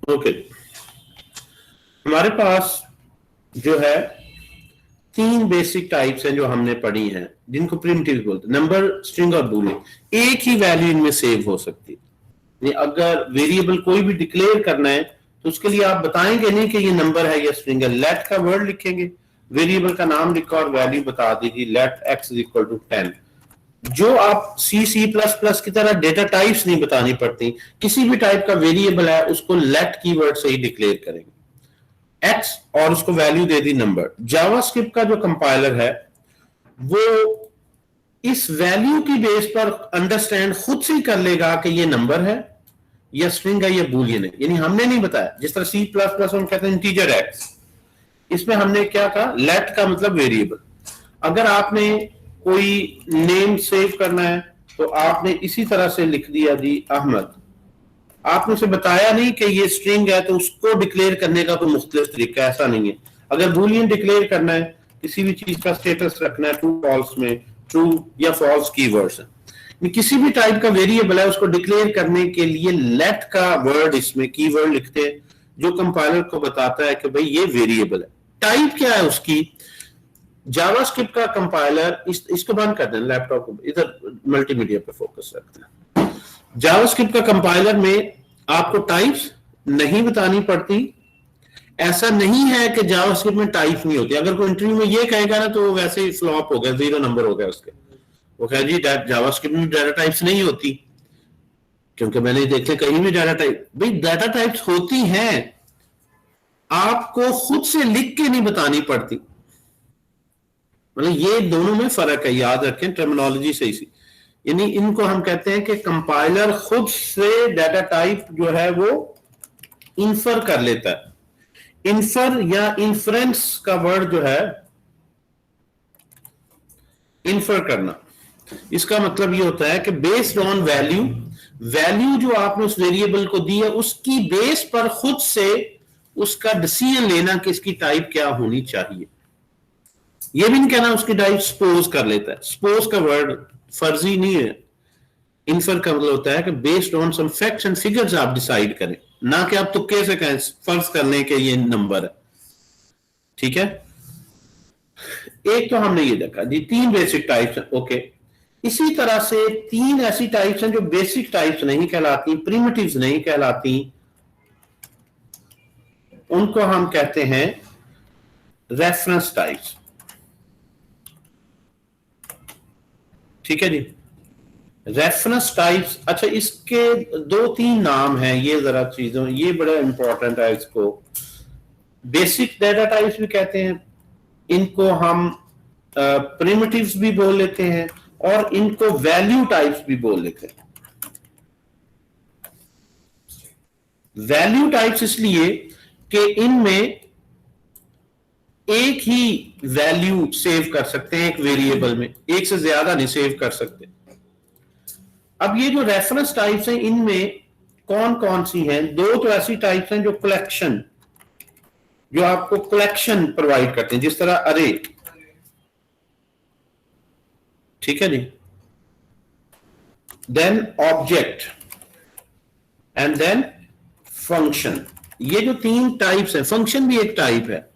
Okay, हमारे पास जो है तीन बेसिक टाइप्स हैं जो हमने पढ़ी हैं, जिनको प्रिमिटिव बोलते हैं, नंबर, स्ट्रिंग और बूलियन। एक ही वैल्यू इनमें सेव हो सकती है। अगर वेरिएबल कोई भी डिक्लेयर करना है तो उसके लिए आप बताएंगे नहीं कि ये नंबर है या स्ट्रिंग है, लेट का वर्ड लिखेंगे, वेरिएबल का नाम लिखा और वैल्यू बता दीजिए, let x is equal to 10। जो आप C++ की तरह डेटा टाइप्स नहीं बतानी पड़ती, किसी भी टाइप का वेरिएबल है उसको लेट कीवर्ड से ही डिक्लेयर करेंगे x और उसको value they the number. JavaScript का जो कंपाइलर है वो इस वैल्यू की बेस पर अंडरस्टैंड खुद से ही कर लेगा कि ये नंबर है या स्ट्रिंग है या बूलियन है, यानी हमने नहीं बताया। जिस तरह C++ हम कहते हैं इंटीजर x, इसमें हमने क्या कहा, लेट का मतलब वेरिएबल। अगर आपने कोई नेम सेव करना है तो आपने इसी तरह से लिख दिया जी अहमद, आपने उसे बताया नहीं कि ये स्ट्रिंग है, तो उसको डिक्लेयर करने का कोई मुख्तलिफ तरीका ऐसा नहीं है। अगर बूलियन डिक्लेयर करना है, किसी भी चीज का स्टेटस रखना है ट्रू फॉल्स में, ट्रू या फॉल्स कीवर्ड्स है, किसी भी टाइप का वेरिएबल है उसको डिक्लेयर करने के लिए लेट का वर्ड इसमें कीवर्ड लिखते हैं जो कंपाइलर को बताता है कि भाई ये वेरिएबल है। टाइप क्या है उसकी, जावास्क्रिप्ट का कंपाइलर, इसको बंद कर दें, लैपटॉप को इधर मल्टीमीडिया पे फोकस रखते हैं। जावास्क्रिप्ट का कंपाइलर में आपको टाइप्स नहीं बतानी पड़ती। ऐसा नहीं है कि जावास्क्रिप्ट में टाइप नहीं होती। अगर कोई इंटरव्यू में ये कहेगा ना तो वो वैसे ही फ्लॉप हो गया, 0 नंबर हो गया उसके। वो कहे जी जावास्क्रिप्ट में डाटा टाइप्स नहीं होती, क्योंकि मैंने देखे कहीं भी डाटा टाइप, भाई डाटा टाइप्स होती हैं, आपको खुद से लिख के नहीं बतानी पड़ती। मतलब ये दोनों में फर्क है, याद रखें टर्मिनोलॉजी से इसी। यानी इनको हम कहते हैं कि कंपाइलर खुद से डाटा टाइप जो है वो इन्फर कर लेता है। इन्फर या इन्फ्रेंस का वर्ड जो है, इन्फर करना, इसका मतलब ये होता है कि बेस्ड ऑन वैल्यू, वैल्यू जो आपने उस वेरिएबल को दी है उसकी बेस पर खुद से उसका डिसीजन लेना कि इसकी टाइप क्या होनी चाहिए। ये भी नहीं कहना उसकी टाइप सपोज कर लेता है, सपोज का वर्ड फर्जी नहीं है। इन्फर का मतलब होता है कि based on some facts and figures आप डिसाइड करें, ना कि आप तुक्के से कहें फर्ज करने के ये नंबर है। ठीक है, एक तो हमने ये देखा जी, 3 बेसिक टाइप्स हैं। ओके, इसी तरह से 3 ऐसी टाइप्स हैं जो बेसिक टाइप्स नहीं कहलाती, प्रिमिटिव्स नहीं कहलाती, उनको हम कहते हैं रेफरेंस टाइप्स। ठीक है जी, रेफरेंस टाइप्स। अच्छा, इसके 2-3 नाम हैं, ये जरा चीजों, ये बड़ा इंपॉर्टेंट है। इसको बेसिक डाटा टाइप्स भी कहते हैं, इनको हम प्रिमिटिव्स भी बोल लेते हैं और इनको वैल्यू टाइप्स भी बोल लेते हैं। वैल्यू टाइप्स इसलिए कि इनमें एक ही वैल्यू सेव कर सकते हैं, एक वेरिएबल में एक से ज्यादा नहीं सेव कर सकते। अब ये जो रेफरेंस टाइप्स हैं इनमें कौन कौन सी हैं, 2 तो ऐसी टाइप्स हैं जो कलेक्शन, जो आपको कलेक्शन प्रोवाइड करते हैं, जिस तरह अरे। ठीक है जी, then object and then function. ये जो 3 टाइप्स हैं, फंक्शन भी एक टाइप है।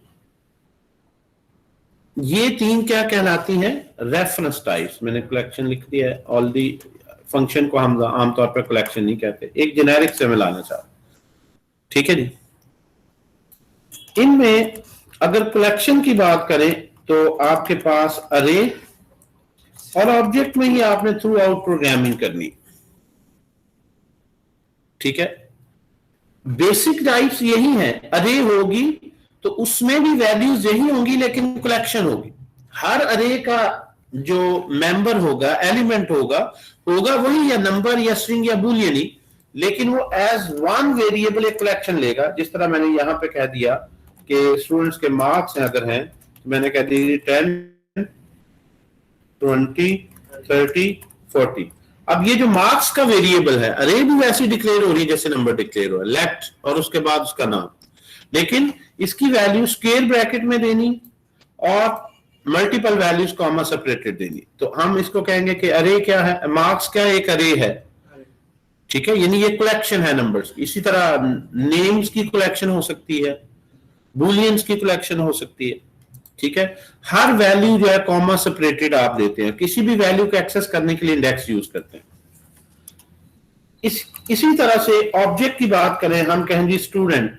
ये 3 क्या कहलाती हैं, रेफरेंस टाइप्स। मैंने कलेक्शन लिख दिया है ऑलरेडी। फंक्शन को हम आमतौर पर कलेक्शन नहीं कहते, एक जेनेरिक से मैं लाना चाहता हूं। ठीक है जी, इनमें अगर कलेक्शन की बात करें तो आपके पास अरे और ऑब्जेक्ट में ही आपने थ्रू आउट प्रोग्रामिंग करनी। ठीक है, बेसिक टाइप्स यही है। अरे होगी तो उसमें भी वैल्यूज यही होंगी, लेकिन कलेक्शन होगी। हर अरे का जो मेंबर होगा, एलिमेंट होगा वही, या नंबर या स्ट्रिंग या बूलियन ही, लेकिन वो एज वन वेरिएबल एक कलेक्शन लेगा। जिस तरह मैंने यहां पे कह दिया कि स्टूडेंट्स के मार्क्स हैं अगर हैं, तो मैंने कह दी 10, 20, 30, 40। अब ये जो मार्क्स का वेरिएबल है, अरे भी वैसी डिक्लेयर हो रही है जैसे नंबर डिक्लेयर हो, लेट और उसके बाद उसका नाम, लेकिन इसकी वैल्यू स्क्वायर ब्रैकेट में देनी और मल्टीपल वैल्यूज कॉमा सेपरेटेड देनी। तो हम इसको कहेंगे कि अरे क्या है, मार्क्स क्या एक अरे है। ठीक है, यानी ये कलेक्शन है नंबर्स। इसी तरह नेम्स की कलेक्शन हो सकती है, बुलियंस की कलेक्शन हो सकती है। ठीक है, हर वैल्यू जो है कॉमा सेपरेटेड आप देते हैं, किसी भी वैल्यू को एक्सेस करने के लिए इंडेक्स यूज करते हैं। इसी तरह से ऑब्जेक्ट की बात करें, हम कहेंगे स्टूडेंट।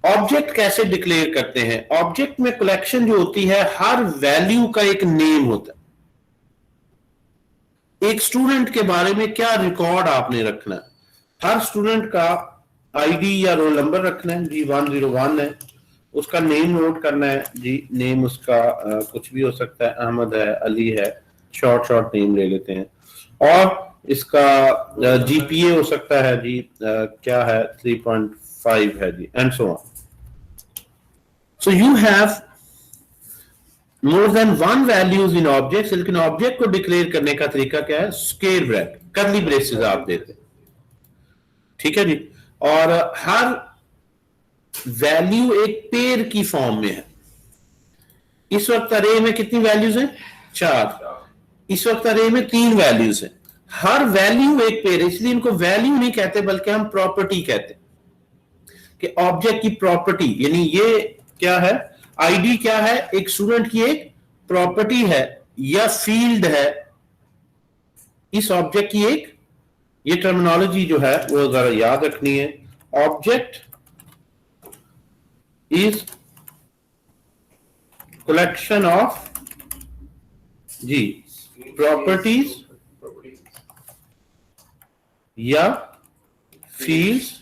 ऑब्जेक्ट कैसे डिक्लेयर करते हैं? ऑब्जेक्ट में कलेक्शन जो होती है, हर वैल्यू का एक नेम होता है। एक स्टूडेंट के बारे में क्या रिकॉर्ड आपने रखना है? हर स्टूडेंट का आईडी या रोल नंबर रखना है जी, 101 है। उसका नेम नोट करना है जी, नेम उसका कुछ भी हो सकता है, अहमद है, अली है, शॉर्ट नेम ले लेते हैं। और इसका जीपीए हो सकता है जी, क्या है, 3.5 है जी, and so on. So you have more than one values in object, लेकिन ऑब्जेक्ट को डिक्लेयर करने का तरीका क्या है? स्क्वायर ब्रैकेट, कर्ली ब्रेसेस आप देते हैं। ठीक है जी, और हर वैल्यू एक पेयर की फॉर्म में है। इस वक्त अरे में कितनी वैल्यूज हैं? 4। इस वक्त अरे में 3 वैल्यूज हैं। हर वैल्यू एक पेयर है, इसलिए इनको वैल्यू नहीं कहते बल्कि हम प्रॉपर्टी कहते हैं कि ऑब्जेक्ट की प्रॉपर्टी, यानी ये क्या है? आईडी क्या है? एक स्टूडेंट की एक प्रॉपर्टी है या फील्ड है इस ऑब्जेक्ट की एक। ये टर्मिनोलॉजी जो है वो जरा याद रखनी है। ऑब्जेक्ट इज कलेक्शन ऑफ जी प्रॉपर्टीज या फील्ड्स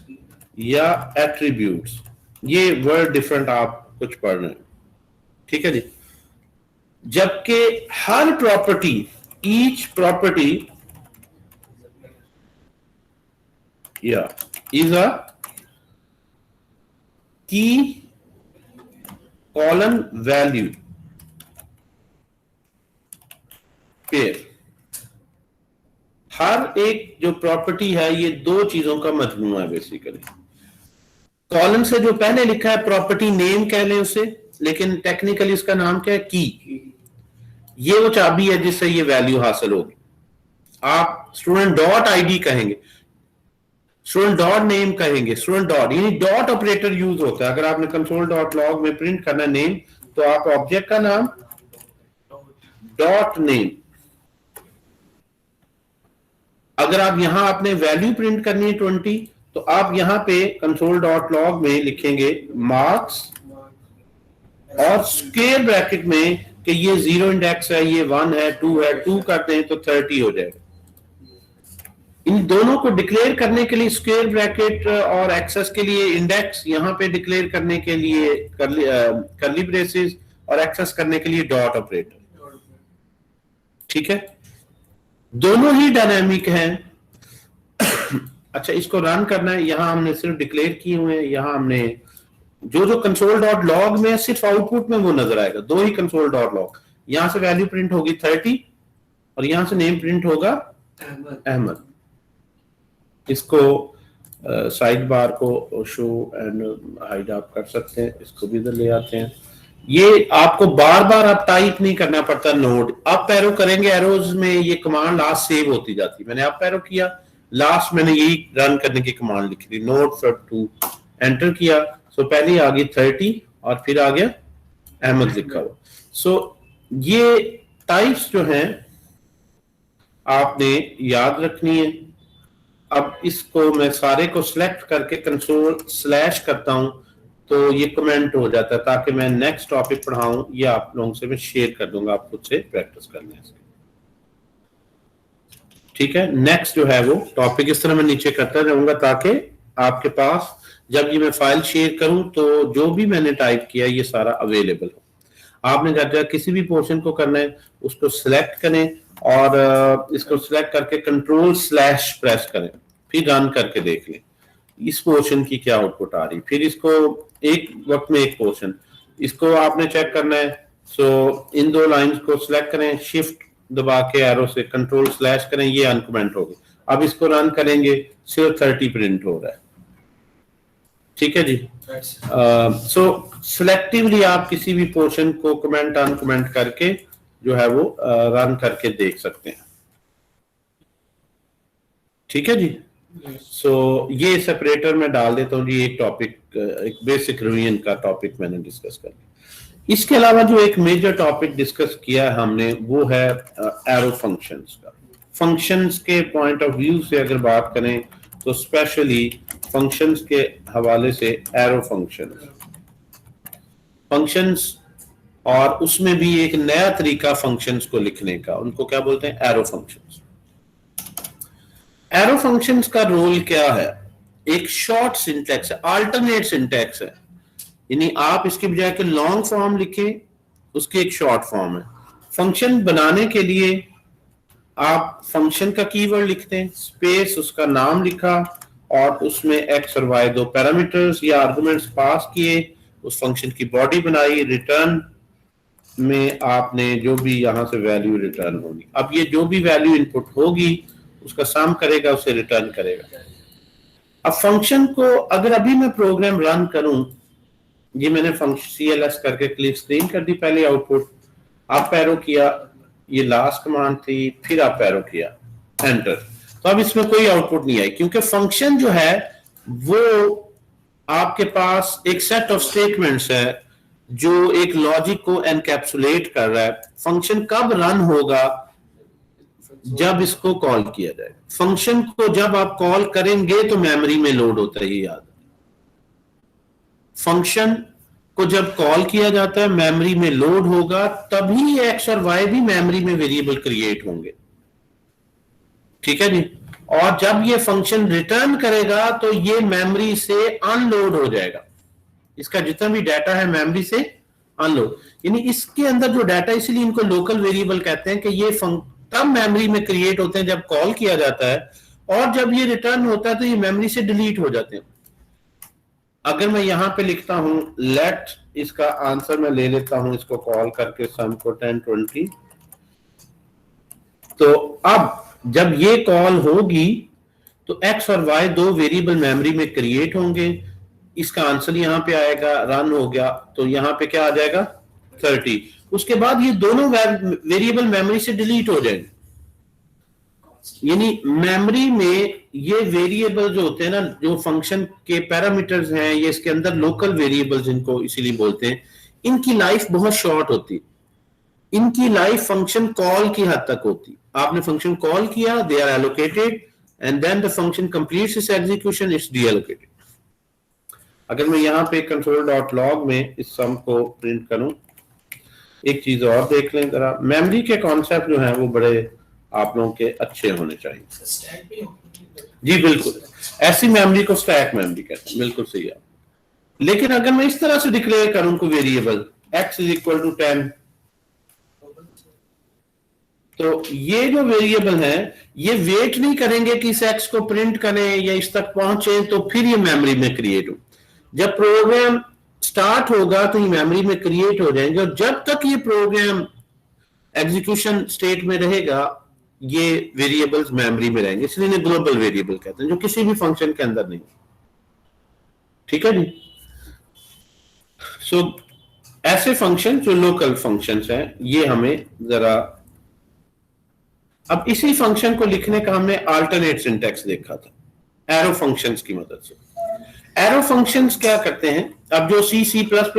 या एट्रीब्यूट्स। ये वर्ड डिफरेंट आप कुछ पढ़ रहे हैं, ठीक है जी। जबकि हर प्रॉपर्टी, ईच प्रॉपर्टी या is a key colon value pair. हर एक जो प्रॉपर्टी है ये 2 चीजों का मजमूआ है बेसिकली। कॉलम से जो पहले लिखा है प्रॉपर्टी नेम कह लें उसे, लेकिन टेक्निकली इसका नाम क्या है? की। ये वो चाबी है जिससे ये वैल्यू हासिल होगी। आप स्टूडेंट डॉट आईडी कहेंगे, स्टूडेंट डॉट नेम कहेंगे, स्टूडेंट डॉट, यानी डॉट ऑपरेटर यूज होता है। अगर आपने कंसोल डॉट लॉग में प्रिंट करना नेम, तो आप ऑब्जेक्ट का नाम डॉट नेम। अगर आप यहां आपने वैल्यू प्रिंट करनी है 20, तो आप यहां पे कंसोल डॉट लॉग में लिखेंगे मार्क्स और स्क्वायर ब्रैकेट में कि ये 0 इंडेक्स है, ये 1 है, 2 है, 2 करते हैं तो 30 हो जाएगा। इन दोनों को डिक्लेयर करने के लिए स्क्वायर ब्रैकेट और एक्सेस के लिए इंडेक्स, यहां पे डिक्लेयर करने के लिए कर्ली ब्रेसेस और एक्सेस करने के लिए डॉट ऑपरेटर। ठीक है, दोनों ही डायनामिक हैं। अच्छा, इसको रन करना है, यहां हमने सिर्फ डिक्लेयर किए हुए हैं। यहां हमने जो कंसोल डॉट लॉग में सिर्फ आउटपुट में वो नजर आएगा, 2 ही कंसोल डॉट लॉग। यहां से वैल्यू प्रिंट होगी 30 और यहां से नेम प्रिंट होगा अहमद। इसको साइड बार को शो एंड हाइड आप कर सकते हैं, इसको भी इधर ले आते हैं। ये आपको बार बार आप टाइप नहीं करना पड़ता नोड। अप एरो करेंगे, एरोज में ये कमांड लास्ट सेव होती जाती है। मैंने अप एरो किया, लास्ट मैंने यही रन करने की कमांड लिखी थी, नोड फ्रॉम टू, एंटर किया। सो पहले आ गई 30 और फिर आ गया अहमद लिखा हुआ। सो ये टाइप्स जो हैं आपने याद रखनी है। अब इसको मैं सारे को सिलेक्ट करके कंसोल स्लैश करता हूं तो ये कमेंट हो जाता है, ताकि मैं नेक्स्ट टॉपिक पढ़ाऊं, ये आप लोगों से मैं शेयर कर दूंगा, आप खुद से प्रैक्टिस कर लें। ठीक है, नेक्स्ट जो है वो टॉपिक इस तरह मैं नीचे करता रहूंगा ताकि आपके पास जब ये मैं फाइल शेयर करूं तो जो भी मैंने टाइप किया ये सारा अवेलेबल हो। आपने जब किसी भी पोर्शन को करना है उसको सिलेक्ट करें और इसको सिलेक्ट करके कंट्रोल स्लैश प्रेस करें, फिर रन करके देख लें इस पोर्शन की क्या आउटपुट आ रही। फिर इसको एक वक्त में एक पोर्शन, इसको आपने चेक करना है। सो इन 2 लाइंस को सिलेक्ट करें, शिफ्ट दबा के एरो से कंट्रोल स्लैश करें, ये अनकमेंट हो गई। अब इसको रन करेंगे, सिर्फ 30 प्रिंट हो रहा है। ठीक है जी। सो सिलेक्टिवली आप किसी भी पोर्शन को कमेंट अनकमेंट करके जो है वो रन करके देख सकते हैं। ठीक है जी। सो ये सेपरेटर में डाल देता हूँ जी। एक टॉपिक, एक बेसिक रिवीजन का टॉपिक मैंने डिस्कस कर लिया। इसके अलावा जो एक मेजर टॉपिक डिस्कस किया हमने वो है एरो फंक्शंस का। फंक्शंस के पॉइंट ऑफ व्यू से अगर बात करें तो स्पेशली फंक्शंस के हवाले से एरो फंक्शंस और उसमें भी एक नया तरीका फंक्शंस को लिखने का, उनको क्या बोलते हैं, एरो फंक्शंस। एरो फंक्शंस का रोल क्या है? एक शॉर्ट सिंटैक्स है, अल्टरनेट सिंटैक्स है, यानी आप इसके बजाय कि लॉन्ग फॉर्म लिखें उसकी एक शॉर्ट फॉर्म है। फंक्शन बनाने के लिए आप फंक्शन का कीवर्ड लिखते हैं, स्पेस उसका नाम लिखा और उसमें एक्स और वाई दो पैरामीटर्स या आर्गुमेंट्स पास किए, उस फंक्शन की बॉडी बनाई, रिटर्न में आपने जो भी यहां से वैल्यू रिटर्न होगी, अब ये जो भी वैल्यू इनपुट होगी उसका सम करेगा, उसे रिटर्न करेगा। अब फंक्शन को अगर अभी मैं प्रोग्राम रन करूं, ये मैंने फंक्शन CLS करके क्लिक स्क्रीन कर दी, पहले आउटपुट अप एरो किया, ये लास्ट कमांड थी, फिर अप एरो किया, एंटर, तो अब इसमें कोई आउटपुट नहीं आई, क्योंकि फंक्शन जो है वो आपके पास एक सेट ऑफ स्टेटमेंट्स है जो एक लॉजिक को एनकैप्सुलेट कर रहा है। फंक्शन कब रन होगा? जब इसको कॉल किया जाए। फंक्शन को जब आप कॉल करेंगे तो मेमोरी में लोड होता है, ये याद है। फंक्शन को जब कॉल किया जाता है मेमोरी में लोड होगा, तभी एक्स और वाई भी मेमोरी में वेरिएबल क्रिएट होंगे, ठीक है जी। और जब ये फंक्शन रिटर्न करेगा तो ये मेमोरी से अनलोड हो जाएगा, इसका जितना भी डाटा है मेमोरी से अनलोड, यानी इसके अंदर जो डाटा, इसीलिए इनको लोकल वेरिएबल कहते हैं कि ये तब मेमोरी में क्रिएट होते हैं जब कॉल किया जाता है, और जब ये रिटर्न होता है तो ये मेमोरी से डिलीट हो जाते हैं। अगर मैं यहां पे लिखता हूं लेट, इसका आंसर मैं ले लेता हूं इसको कॉल करके सम को 10 20, तो अब जब ये कॉल होगी तो एक्स और वाई दो वेरिएबल मेमोरी में क्रिएट होंगे, इसका आंसर यहां पे आएगा, रन हो गया तो यहां पे क्या आ जाएगा 30। उसके बाद ये दोनों वेरिएबल मेमोरी से डिलीट हो जाएंगे, यानी मेमोरी में ये वेरिएबल जो होते हैं ना, जो फंक्शन के पैरामीटर्स हैं, ये इसके अंदर लोकल वेरिएबल्स इनको इसीलिए बोलते हैं, इनकी लाइफ बहुत शॉर्ट होती, इनकी लाइफ फंक्शन कॉल की हद तक होती। आपने फंक्शन कॉल किया, they are allocated and then the function completes its execution, it's deallocated. अगर मैं यहां पे console.log में इस सम को प्रिंट करूं, एक चीज और देख लें जरा, मेमोरी के कॉन्सेप्ट जो हैं वो बड़े आप लोगों के अच्छे होने चाहिए। जी बिल्कुल, ऐसी मेमोरी को स्टैक मेमोरी कहते हैं, बिल्कुल सही है। लेकिन अगर मैं इस तरह से डिक्लेयर करूं को वेरिएबल x = 10, तो ये जो वेरिएबल है ये वेट नहीं करेंगे कि इस x को प्रिंट करें या इस तक पहुंचे तो फिर ये मेमोरी में क्रिएट हो। जब प्रोग्राम स्टार्ट होगा तो ये मेमोरी में क्रिएट हो जाएंगे, और जब तक ये प्रोग्राम एग्जीक्यूशन स्टेट में रहेगा ये वेरिएबल्स मेमोरी में रहेंगे, इसलिए इन्हें ग्लोबल वेरिएबल कहते हैं, जो किसी भी फंक्शन के अंदर नहीं, ठीक है जी। सो ऐसे फंक्शन जो लोकल फंक्शंस हैं, ये हमें जरा, अब इसी फंक्शन को लिखने का हमने अल्टरनेट सिंटैक्स देखा था एरो फंक्शंस की मदद से। एरो फंक्शंस क्या करते हैं, अब जो C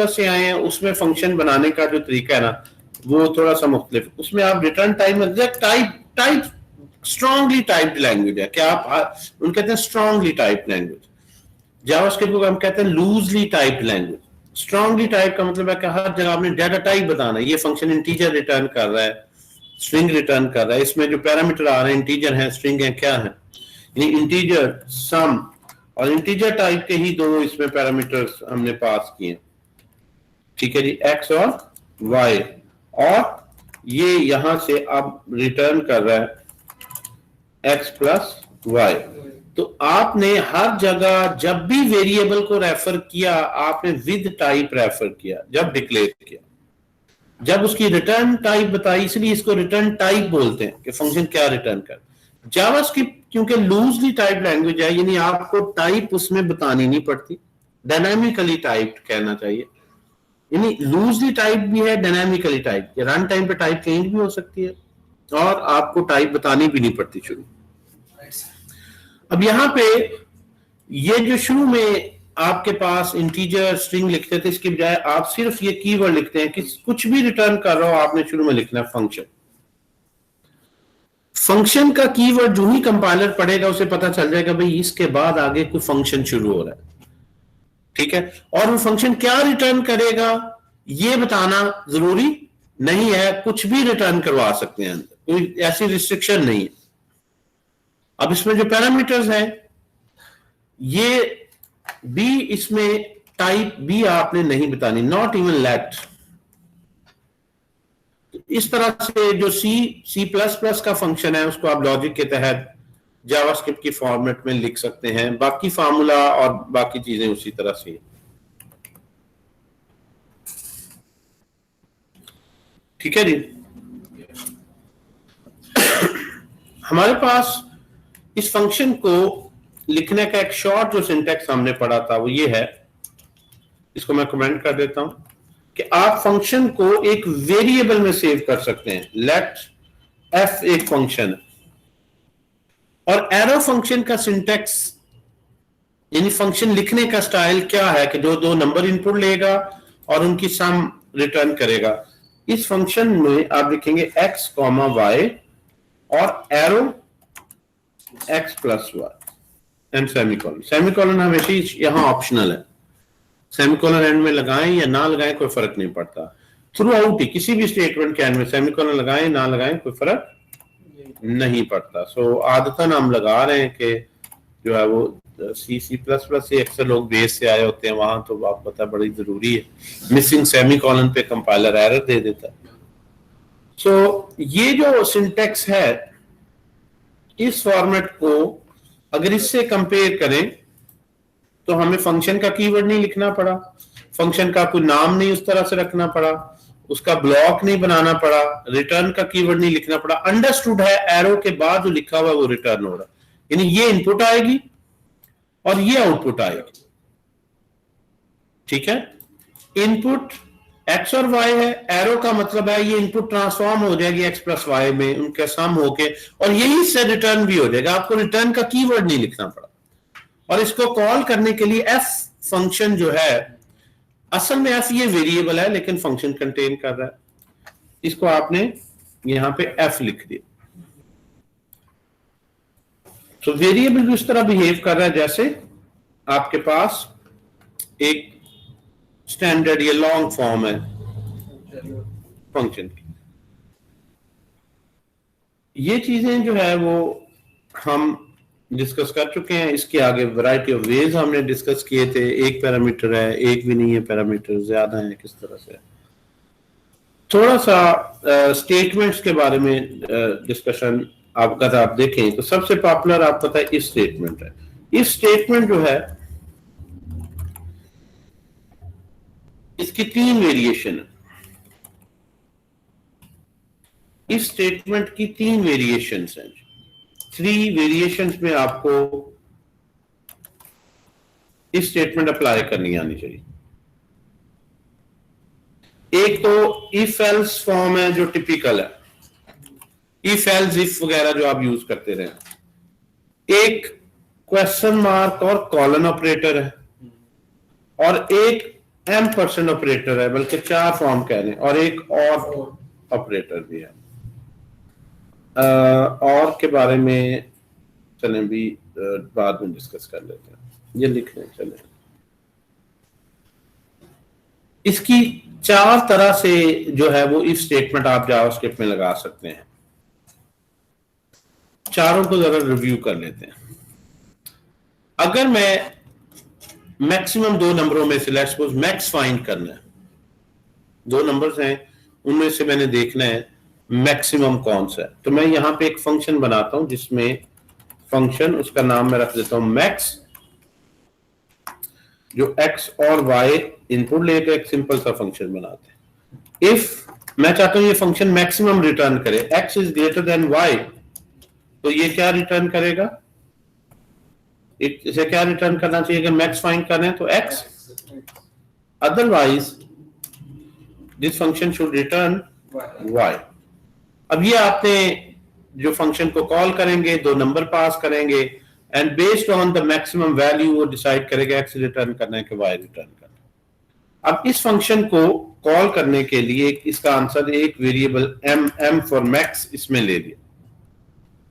से आए हैं उसमें फंक्शन बनाने का जो तरीका है ना वो थोड़ा सा मुख्तलिफ, उसमें आप return type strongly typed language है, क्या आप उन कहते हैं स्ट्रांगली टाइप्ड लैंग्वेज। जावास्क्रिप्ट को हम कहते हैं loosely typed language. Strongly type का मतलब है कि हर जगह आपने डाटा टाइप बताना है, ये फंक्शन इंटीजर रिटर्न कर रहा है, स्ट्रिंग रिटर्न कर रहा है, इसमें जो पैरामीटर आ रहे हैं इंटीजर है, स्ट्रिंग है, क्या है, यानी इंटीजर, सम और इंटीजर टाइप के ही दो इसमें पैरामीटर्स हमने पास किए, ठीक है जी, एक्स और वाई, और ये यहां से अब रिटर्न कर रहा है एक्स प्लस वाई। तो आपने हर जगह जब भी वेरिएबल को रेफर किया आपने विद टाइप रेफर किया, जब डिक्लेयर किया, जब उसकी रिटर्न टाइप बताई, इसलिए इसको रिटर्न टाइप बोलते हैं कि फंक्शन क्या रिटर्न कर। जावास्क्रिप्ट क्योंकि लूजली टाइप लैंग्वेज है, यानी आपको टाइप उसमें बतानी नहीं पड़ती, डायनामिकली टाइप्ड कहना चाहिए, यानी लूजली टाइप भी है, डायनामिकली टाइप, रन टाइम पे टाइप चेंज भी हो सकती है और आपको टाइप बतानी भी नहीं पड़ती शुरू। अब यहां पे ये जो शुरू में आपके पास इंटीजर स्ट्रिंग लिखते थे, इसके बजाय आप सिर्फ ये कीवर्ड लिखते हैं कि कुछ भी रिटर्न कर रहा हो आपने शुरू में लिखना है फंक्शन। फंक्शन का कीवर्ड जो ही कंपाइलर पढ़ेगा उसे पता चल जाएगा भाई इसके बाद आगे कोई फंक्शन शुरू हो रहा है, ठीक है। और वो फंक्शन क्या रिटर्न करेगा ये बताना जरूरी नहीं है, कुछ भी रिटर्न करवा सकते हैं, कोई ऐसी रिस्ट्रिक्शन नहीं है। अब इसमें जो पैरामीटर्स हैं ये भी, इसमें टाइप भी आपने नहीं बतानी, नॉट इवन लेट। इस तरह से जो सी प्लस प्लस का फंक्शन है उसको आप लॉजिक के तहत जावास्क्रिप्ट की फॉर्मेट में लिख सकते हैं, बाकी फार्मूला और बाकी चीजें उसी तरह से। ठीक है जी। हमारे पास इस फंक्शन को लिखने का एक शॉर्ट जो सिंटेक्स हमने पढ़ा था वो ये है, इसको मैं कमेंट कर देता हूं कि आप फंक्शन को एक वेरिएबल में सेव कर सकते हैं। लेट एफ एक फंक्शन है और एरो फंक्शन का सिंटेक्स यानी फंक्शन लिखने का स्टाइल क्या है कि जो दो नंबर इनपुट लेगा और उनकी सम रिटर्न करेगा। इस फंक्शन में आप लिखेंगे x कॉमा y और arrow x plus y and semicolon. Semicolon हमेशा यहां ऑप्शनल है, सेमीकोलन एंड में लगाएं या ना लगाएं कोई फर्क नहीं पड़ता। थ्रू आउट ही किसी भी स्टेटमेंट के एंड में सेमीकोलन लगाएं ना लगाएं कोई फर्क नहीं पड़ता। सो आदतन हम लगा रहे हैं कि जो है वो सी प्लस प्लस से अक्सर लोग बेस से आए होते हैं, वहां तो आपको पता बड़ी जरूरी है, मिसिंग सेमीकोलन पे कंपाइलर एरर दे देता है। सो ये जो सिंटेक्स है इस फॉर्मेट को अगर इससे कंपेयर करें तो हमें फंक्शन का कीवर्ड नहीं लिखना पड़ा, फंक्शन का कोई नाम नहीं उस तरह से रखना पड़ा, उसका ब्लॉक नहीं बनाना पड़ा, रिटर्न का कीवर्ड नहीं लिखना पड़ा। अंडरस्टूड है एरो के बाद जो लिखा हुआ है वो रिटर्न हो रहा है, यानी ये इनपुट आएगी और ये आउटपुट आएगी। ठीक है, इनपुट एक्स और वाई है, एरो का मतलब है ये इनपुट ट्रांसफॉर्म हो जाएगी एक्स प्लस वाई में, उनके सम होके, और यही से रिटर्न भी हो जाएगा। आपको रिटर्न का कीवर्ड नहीं लिखना पड़ा। और इसको कॉल करने के लिए एफ फंक्शन जो है, असल में एफ ये वेरिएबल है लेकिन फंक्शन कंटेन कर रहा है, इसको आपने यहां पे एफ लिख दिया। तो वेरिएबल भी उस तरह बिहेव कर रहा है जैसे आपके पास एक स्टैंडर्ड या लॉन्ग फॉर्म है फंक्शन की। ये चीजें जो है वो हम डिस्कस कर चुके हैं। इसके आगे वैरायटी ऑफ वेज हमने डिस्कस किए थे, एक पैरामीटर है, एक भी नहीं है, पैरामीटर ज्यादा है, किस तरह से। थोड़ा सा स्टेटमेंट्स के बारे में डिस्कशन आप अगर आप देखें तो सबसे पॉपुलर आपको पता है इफ स्टेटमेंट है। इफ स्टेटमेंट जो है इसकी 3 वेरिएशन है। इफ स्टेटमेंट की 3 वेरिएशंस हैं। 3 वेरिएशंस में आपको इफ स्टेटमेंट अप्लाई करनी आनी चाहिए। एक तो इफ एल्स फॉर्म है जो टिपिकल है, इफ एल्स इफ वगैरह जो आप यूज करते रहे। एक क्वेश्चन मार्क और कॉलन ऑपरेटर है और एक एम्परसेंड ऑपरेटर है, बल्कि 4 फॉर्म कह रहे हैं, और एक और ऑपरेटर भी है। और के बारे में चलें भी बाद में डिस्कस कर लेते हैं, ये लिख लें। चलें, इसकी 4 तरह से जो है वो इफ स्टेटमेंट आप जावास्क्रिप्ट में लगा सकते हैं। चारों को जरा रिव्यू कर लेते हैं। अगर मैं मैक्सिमम 2 नंबरों में से लेट्स सपोज मैक्स फाइंड करना है, 2 नंबर्स हैं उनमें से मैंने देखना है मैक्सिमम कौन सा है, तो मैं यहां पे एक फंक्शन बनाता हूं जिसमें फंक्शन, उसका नाम मैं रख देता हूं मैक्स, जो एक्स और वाई इनपुट लेकर एक सिंपल सा फंक्शन बनाते हैं। इफ मैं चाहता हूं ये फंक्शन मैक्सिमम रिटर्न करे, x is greater than y, तो ये क्या रिटर्न करेगा, इसे क्या रिटर्न करना चाहिए अगर मैक्स फाइंड करना है तो x, otherwise this function should return y. अब ये आपने जो फंक्शन को कॉल करेंगे, 2 नंबर पास करेंगे, and based on the maximum value वो डिसाइड करेगा एक्स रिटर्न करना है कि वाई रिटर्न करना है। अब इस फंक्शन को कॉल करने के लिए इसका आंसर एक वेरिएबल एम फॉर मैक्स इसमें ले लिया,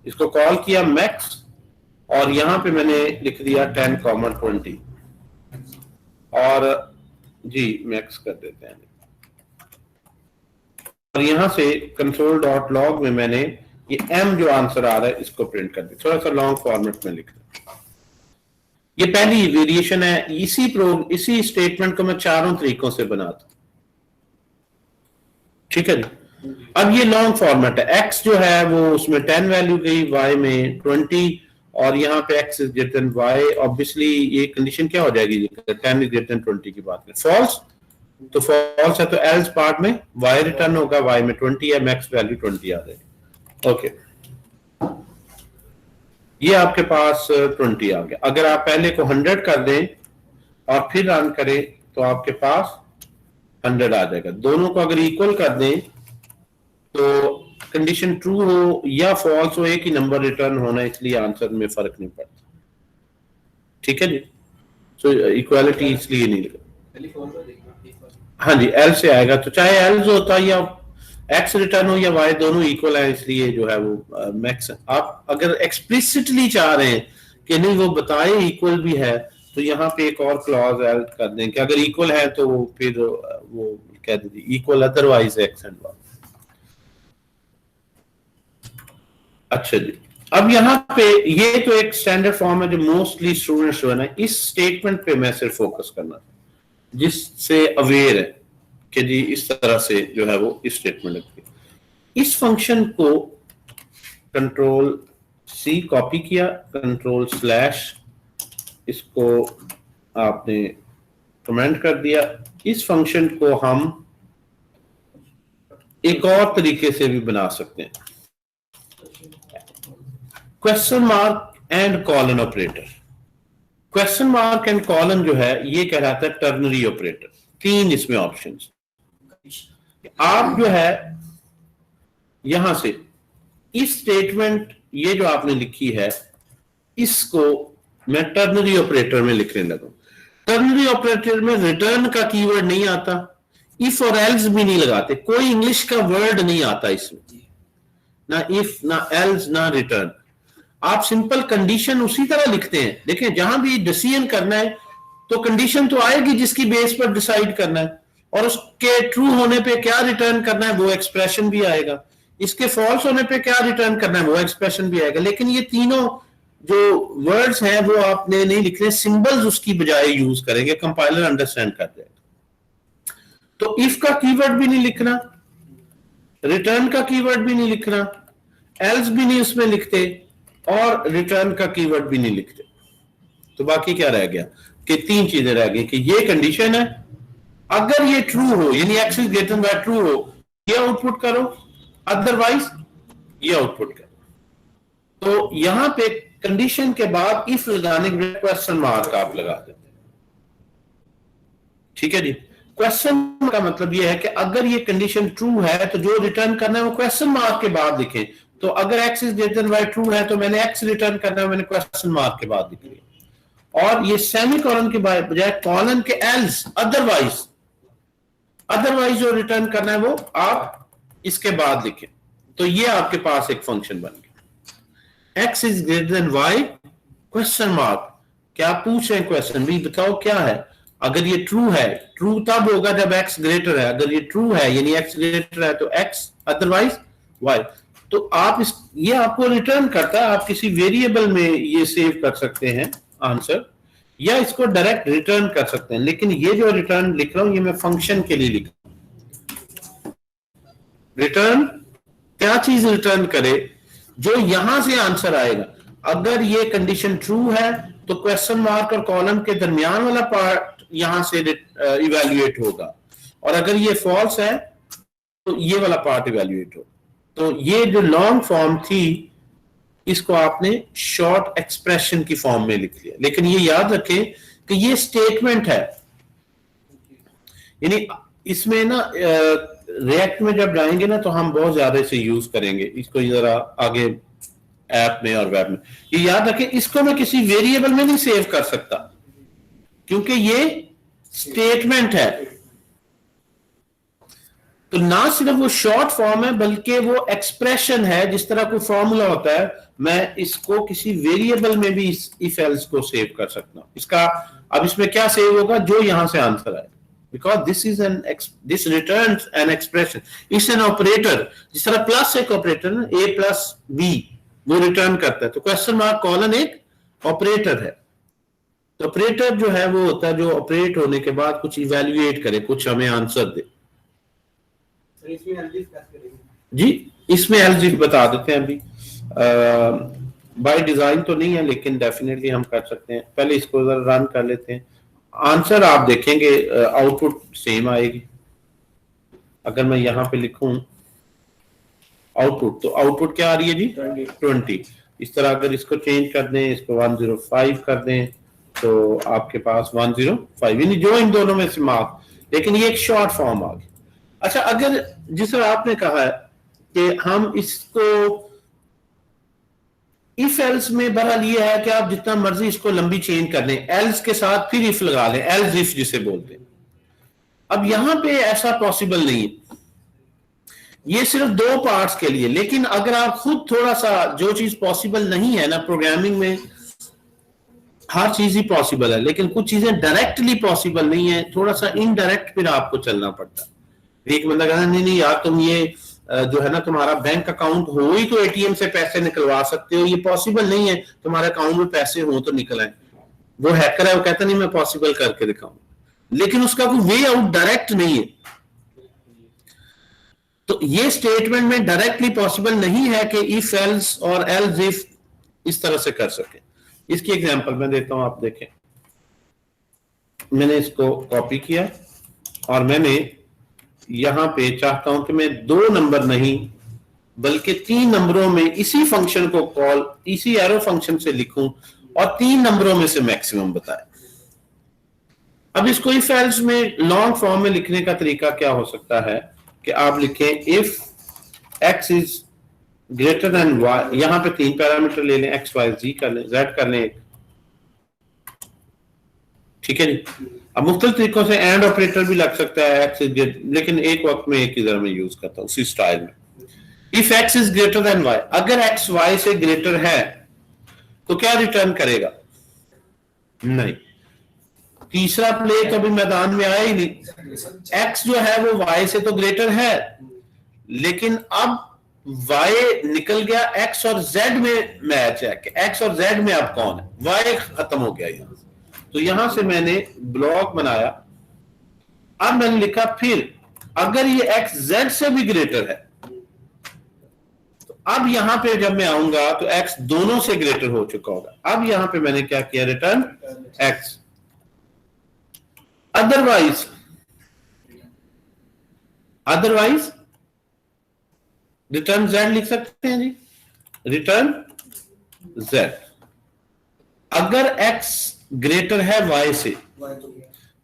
इसको कॉल किया मैक्स, और यहां पे मैंने लिख दिया 10, 20 और जी मैक्स कर देते हैं, और यहां से कंसोल डॉट लॉग में मैंने ये एम जो आंसर आ रहा है इसको प्रिंट कर दिया, थोड़ा सा लॉन्ग फॉर्मेट में लिख दिया। ये पहली वेरिएशन है, इसी स्टेटमेंट को मैं चारों तरीकों से बनाता, ठीक है जी। अब ये लॉन्ग फॉर्मेट है, x जो है वो उसमें 10 वैल्यू गई, y में 20, और यहाँ पे x is greater than y, obviously ये कंडीशन क्या हो जाएगी 10 इज ग्रेटर देन 20 की बात करें, फॉल्स, तो फॉल्स है तो एल्स पार्ट में y रिटर्न होगा, y में 20 है, मैक्स वैल्यू 20 आ जाएगी। ओके, ये आपके पास 20 आ गया। अगर आप पहले को 100 कर दें और फिर रन करें तो आपके पास 100 आ जाएगा। दोनों को अगर इक्वल कर दें तो कंडीशन ट्रू हो या फॉल्स हो एक ही नंबर रिटर्न होना, इसलिए आंसर में फर्क नहीं पड़ता, ठीक है जी। सो इक्वालिटी इसलिए नहीं लिखा, हाँ जी एल से आएगा, तो चाहे एल होता या एक्स रिटर्न हो या वाई, दोनों इक्वल है, इसलिए जो है वो मैक्स है। आप अगर एक्सप्लिसिटली चाह रहे हैं कि नहीं वो बताए इक्वल भी है, तो यहाँ पे एक और क्लॉज ऐड कर दें कि अगर इक्वल है तो फिर वो कह दीजिए equal, otherwise x and y. अच्छा जी, अब यहाँ पे ये तो एक स्टैंडर्ड फॉर्म है जो मोस्टली स्टूडेंट्स जो है ना, इस स्टेटमेंट पे मैं सिर्फ फोकस करना जिससे अवेयर है कि जी इस तरह से जो है वो इस स्टेटमेंट है। इस फंक्शन को कंट्रोल सी कॉपी किया, कंट्रोल स्लैश इसको आपने कमेंट कर दिया। इस फंक्शन को हम एक और तरीके से भी बना सकते हैं, question mark and colon operator. Question mark and colon जो है ये कहलाता है टर्नरी ऑपरेटर। तीन इसमें ऑप्शंस, आप जो है यहां से इस स्टेटमेंट ये जो आपने लिखी है इसको मैं टर्नरी ऑपरेटर में लिखने लगा। टर्नरी ऑपरेटर में रिटर्न का कीवर्ड नहीं आता, इफ और एल्स भी नहीं लगाते, कोई इंग्लिश का वर्ड नहीं आता इसमें, ना इफ ना एल्स ना रिटर्न। आप सिंपल कंडीशन उसी तरह लिखते हैं। देखें जहां भी डिसीजन करना है तो कंडीशन तो आएगी जिसकी बेस पर डिसाइड करना है, और उसके ट्रू होने पे क्या रिटर्न करना है वो एक्सप्रेशन भी आएगा, इसके फॉल्स होने पे क्या रिटर्न करना है वो एक्सप्रेशन भी आएगा। लेकिन ये तीनों जो वर्ड्स हैं वो आपने नहीं लिखने, सिंबल्स उसकी बजाय यूज करेंगे, कंपाइलर अंडरस्टैंड कर जाएगा। तो इफ का कीवर्ड भी नहीं लिखना, रिटर्न का कीवर्ड भी नहीं लिखना, एल्स भी नहीं उसमें लिखते, और रिटर्न का कीवर्ड भी नहीं लिखते। तो बाकी क्या रह गया कि तीन चीजें रह गई कि ये कंडीशन है, अगर ये ट्रू हो यानी x is greater then true हो ये आउटपुट करो, अदरवाइज ये आउटपुट करो। तो यहां पे कंडीशन के बाद इफ लगाने के क्वेश्चन मार्क आप लगा देते हैं, ठीक है जी। क्वेश्चन का मतलब ये है कि अगर ये कंडीशन ट्रू है तो जो रिटर्न करना है वो क्वेश्चन मार्क के बाद लिखें। तो अगर x is greater than y true है तो मैंने x रिटर्न करना है, मैंने क्वेश्चन मार्क के बाद लिख लिया। और ये सेमी कॉलन के बजाय कॉलन के एल्स अदरवाइज जो रिटर्न करना है वो आप इसके बाद लिखें। तो ये आपके पास एक फंक्शन बन गया, x is greater than y question mark. क्या पूछ रहे हैं क्वेश्चन भी, बताओ क्या है। अगर ये ट्रू है, ट्रू तब होगा जब x ग्रेटर है, अगर ये ट्रू है यानी x ग्रेटर है तो x, अदरवाइज y। तो आप ये आपको रिटर्न करता है, आप किसी वेरिएबल में ये सेव कर सकते हैं आंसर, या इसको डायरेक्ट रिटर्न कर सकते हैं। लेकिन ये जो रिटर्न लिख रहा हूं ये मैं फंक्शन के लिए लिख रहा हूं। रिटर्न क्या चीज रिटर्न करे, जो यहां से आंसर आएगा। अगर ये कंडीशन ट्रू है तो क्वेश्चन मार्क और कॉलम के दरमियान वाला पार्ट यहां से इवैल्यूएट होगा, और अगर ये फॉल्स है तो ये वाला पार्ट इवैल्यूएट होगा। तो ये जो लॉन्ग फॉर्म थी इसको आपने शॉर्ट एक्सप्रेशन की फॉर्म में लिख लिया। लेकिन ये याद रखें कि ये स्टेटमेंट है, यानी इसमें ना रिएक्ट में जब जाएंगे ना तो हम बहुत ज्यादा इसे यूज करेंगे। इसको जरा आगे ऐप में और वेब में। ये याद रखें, इसको मैं किसी वेरिएबल में नहीं सेव कर सकता क्योंकि ये स्टेटमेंट है। तो ना सिर्फ वो शॉर्ट फॉर्म है बल्कि वो एक्सप्रेशन है। जिस तरह कोई फॉर्मूला होता है, मैं इसको किसी वेरिएबल में भी इफ एल्स को सेव कर सकता हूं। इसका अब इसमें क्या सेव होगा, जो यहां से आंसर आए, because this returns an expression, it's an operator. जिस तरह प्लस एक ऑपरेटर ना, ए प्लस बी, वो रिटर्न करता है। तो क्वेश्चन मार्क कॉलन एक ऑपरेटर है। तो ऑपरेटर जो है वो होता है जो ऑपरेट होने के बाद कुछ इवेल्युएट करे, कुछ हमें आंसर दे। जी, इसमें एलजीफ बता देते हैं अभी। बाय डिजाइन तो नहीं है लेकिन डेफिनेटली हम कर सकते हैं। पहले इसको जरा रन कर लेते हैं। आंसर आप देखेंगे आउटपुट सेम आएगी। अगर मैं यहां पे लिखूं आउटपुट, तो आउटपुट क्या आ रही है जी, 20। इस तरह अगर इसको चेंज कर दें, इसको 105 कर दें, तो आपके पास 105, यानी जो इन दोनों में से मार्क, लेकिन ये एक शॉर्ट फॉर्म आ गया। अच्छा, अगर जिस तरह आपने कहा है कि हम इसको इफ एल्स में, बहरहाल ये है कि आप जितना मर्जी इसको लंबी चेंज कर लें, एल्स के साथ फिर इफ लगा लें, एल्स इफ जिसे बोलते हैं। अब यहां पे ऐसा पॉसिबल नहीं है, ये सिर्फ दो पार्ट्स के लिए। लेकिन अगर आप खुद थोड़ा सा, जो चीज पॉसिबल नहीं है ना, प्रोग्रामिंग में हर चीज ही पॉसिबल है लेकिन कुछ चीजें डायरेक्टली पॉसिबल नहीं है, थोड़ा सा इनडायरेक्ट फिर आपको चलना पड़ता है। एक बंदा कहता नहीं नहीं यार, तुम ये जो है ना, तुम्हारा बैंक अकाउंट हो ही तो एटीएम से पैसे निकलवा सकते हो, ये पॉसिबल नहीं है तुम्हारे अकाउंट में पैसे हो तो निकल आए। वो हैकर है, वो कहता नहीं मैं पॉसिबल करके दिखाऊं, लेकिन उसका कोई वे आउट डायरेक्ट नहीं है। तो ये स्टेटमेंट में डायरेक्टली पॉसिबल नहीं है कि इफ एल्स और एल्स इफ इस तरह से कर सके। इसकी एग्जांपल मैं देता हूं, आप देखें। मैंने इसको कॉपी किया और मैंने यहां पे चाहता हूं कि मैं 2 नंबर नहीं बल्कि 3 नंबरों में इसी फंक्शन को कॉल, इसी एरो फंक्शन से लिखूं और 3 नंबरों में से मैक्सिमम बताए। अब इसको इफ एल्स में लॉन्ग फॉर्म में लिखने का तरीका क्या हो सकता है कि आप लिखें if x is greater than y. यहां पे 3 पैरामीटर ले लें, एक्स वाई जी कर लें, जेड कर लें, ठीक है जी। अब मुख्तलिफ तरीकों से एंड ऑपरेटर भी लग सकता है, एक्स इज ग्रेटर, लेकिन एक वक्त में एक ही तरह में यूज करता हूं उसी स्टाइल में। If x is greater than y, अगर एक्स वाई से ग्रेटर है तो क्या रिटर्न करेगा, नहीं। तीसरा प्ले तो अभी मैदान में आया ही नहीं। एक्स जो है वो वाई से तो ग्रेटर है, लेकिन अब वाई निकल गया, एक्स और जेड में मैच है कि एक्स और जेड में अब कौन है, वाई खत्म हो गया यहां। तो यहां से मैंने ब्लॉक बनाया। अब मैंने लिखा फिर अगर ये एक्स जेड से भी ग्रेटर है, तो अब यहां पे जब मैं आऊंगा तो एक्स दोनों से ग्रेटर हो चुका होगा। अब यहां पे मैंने क्या किया, return x. Otherwise return Z लिख सकते हैं जी, रिटर्न जेड। अगर एक्स ग्रेटर है वाई से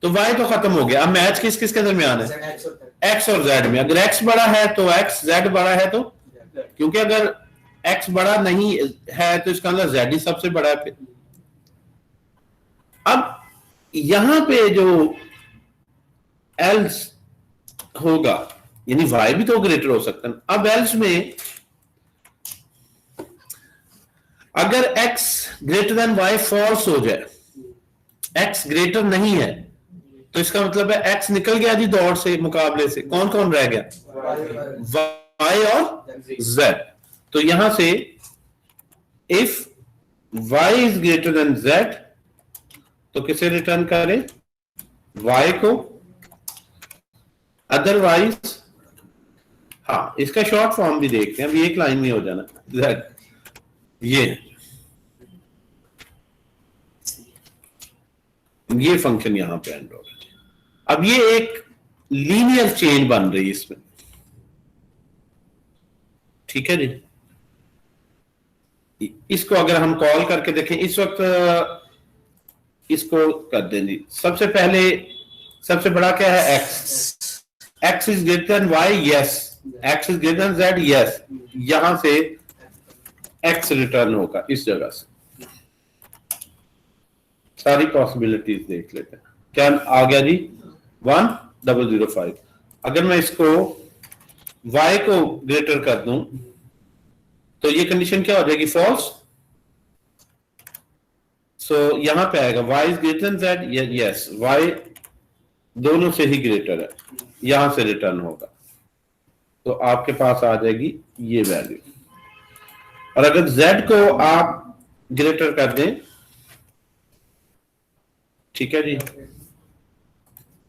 तो वाई तो खत्म हो गया। अब मैच किस किस के दरमियान है, एक्स और जेड में। अगर एक्स बड़ा है तो एक्स, जेड बड़ा है तो, क्योंकि अगर एक्स बड़ा नहीं है तो इसका अंदर जेड ही सबसे बड़ा है फिर। अब यहां पे जो एल्स होगा, यानी वाई भी तो ग्रेटर हो सकता है। अब एल्स में अगर x greater than y false हो जाए, एक्स ग्रेटर नहीं है, तो इसका मतलब है एक्स निकल गया जी दौड़ से, मुकाबले से। कौन कौन रह गया, वाई और जेड। तो यहां से if y is greater than z तो किसे रिटर्न करें, वाई को। अदरवाइज, हाँ, इसका शॉर्ट फॉर्म भी देखते हैं, अभी एक लाइन में हो जाना, जेड। ये फंक्शन यहां पे एंड हो गया। अब ये एक लीनियर चेन बन रही है इसमें, ठीक है जी। इसको अगर हम कॉल करके देखें, इस वक्त इसको कर दें जी। सबसे पहले सबसे बड़ा क्या है, x. X is greater than y, yes. X is greater than z, yes. यहां से एक्स रिटर्न होगा इस जगह से। सारी पॉसिबिलिटीज देख लेते हैं। क्या आ गया जी 1005। अगर मैं इसको y को ग्रेटर कर दूं तो ये कंडीशन क्या हो जाएगी फॉल्स। सो यहां पे आएगा y is greater than z, yes y दोनों से ही ग्रेटर है, यहां से रिटर्न होगा। तो आपके पास आ जाएगी ये वैल्यू। और अगर z को आप ग्रेटर कर दें, ठीक है जी,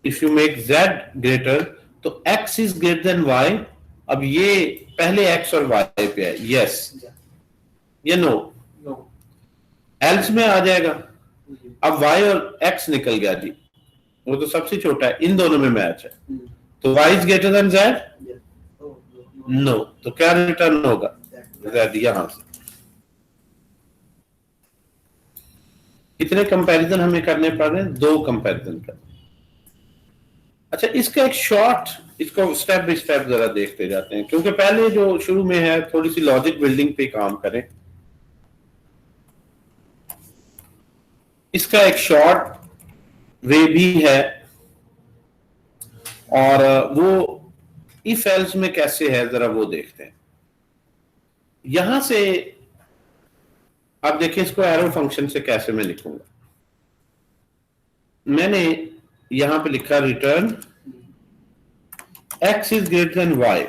if you make z greater तो x is greater than y। अब ये पहले x और y पे है, यस या नो, एल्स में आ जाएगा। अब y और x निकल गया जी, वो तो सबसे छोटा है, इन दोनों में मैच है। तो y is greater than z, no, तो क्या रिटर्न होगा z यहां से। कितने कंपैरिजन हमें करने पड़ रहे हैं, 2 कंपैरिजन कर। अच्छा, इसका एक शॉर्ट, इसको स्टेप बाय स्टेप जरा देखते जाते हैं, क्योंकि पहले जो शुरू में है थोड़ी सी लॉजिक बिल्डिंग पे काम करें। इसका एक शॉर्ट वे भी है, और वो इफ एल्स में कैसे है जरा वो देखते हैं। यहां से आप देखिए इसको एरो फंक्शन से कैसे मैं लिखूंगा। मैंने यहां पे लिखा return x is greater than y,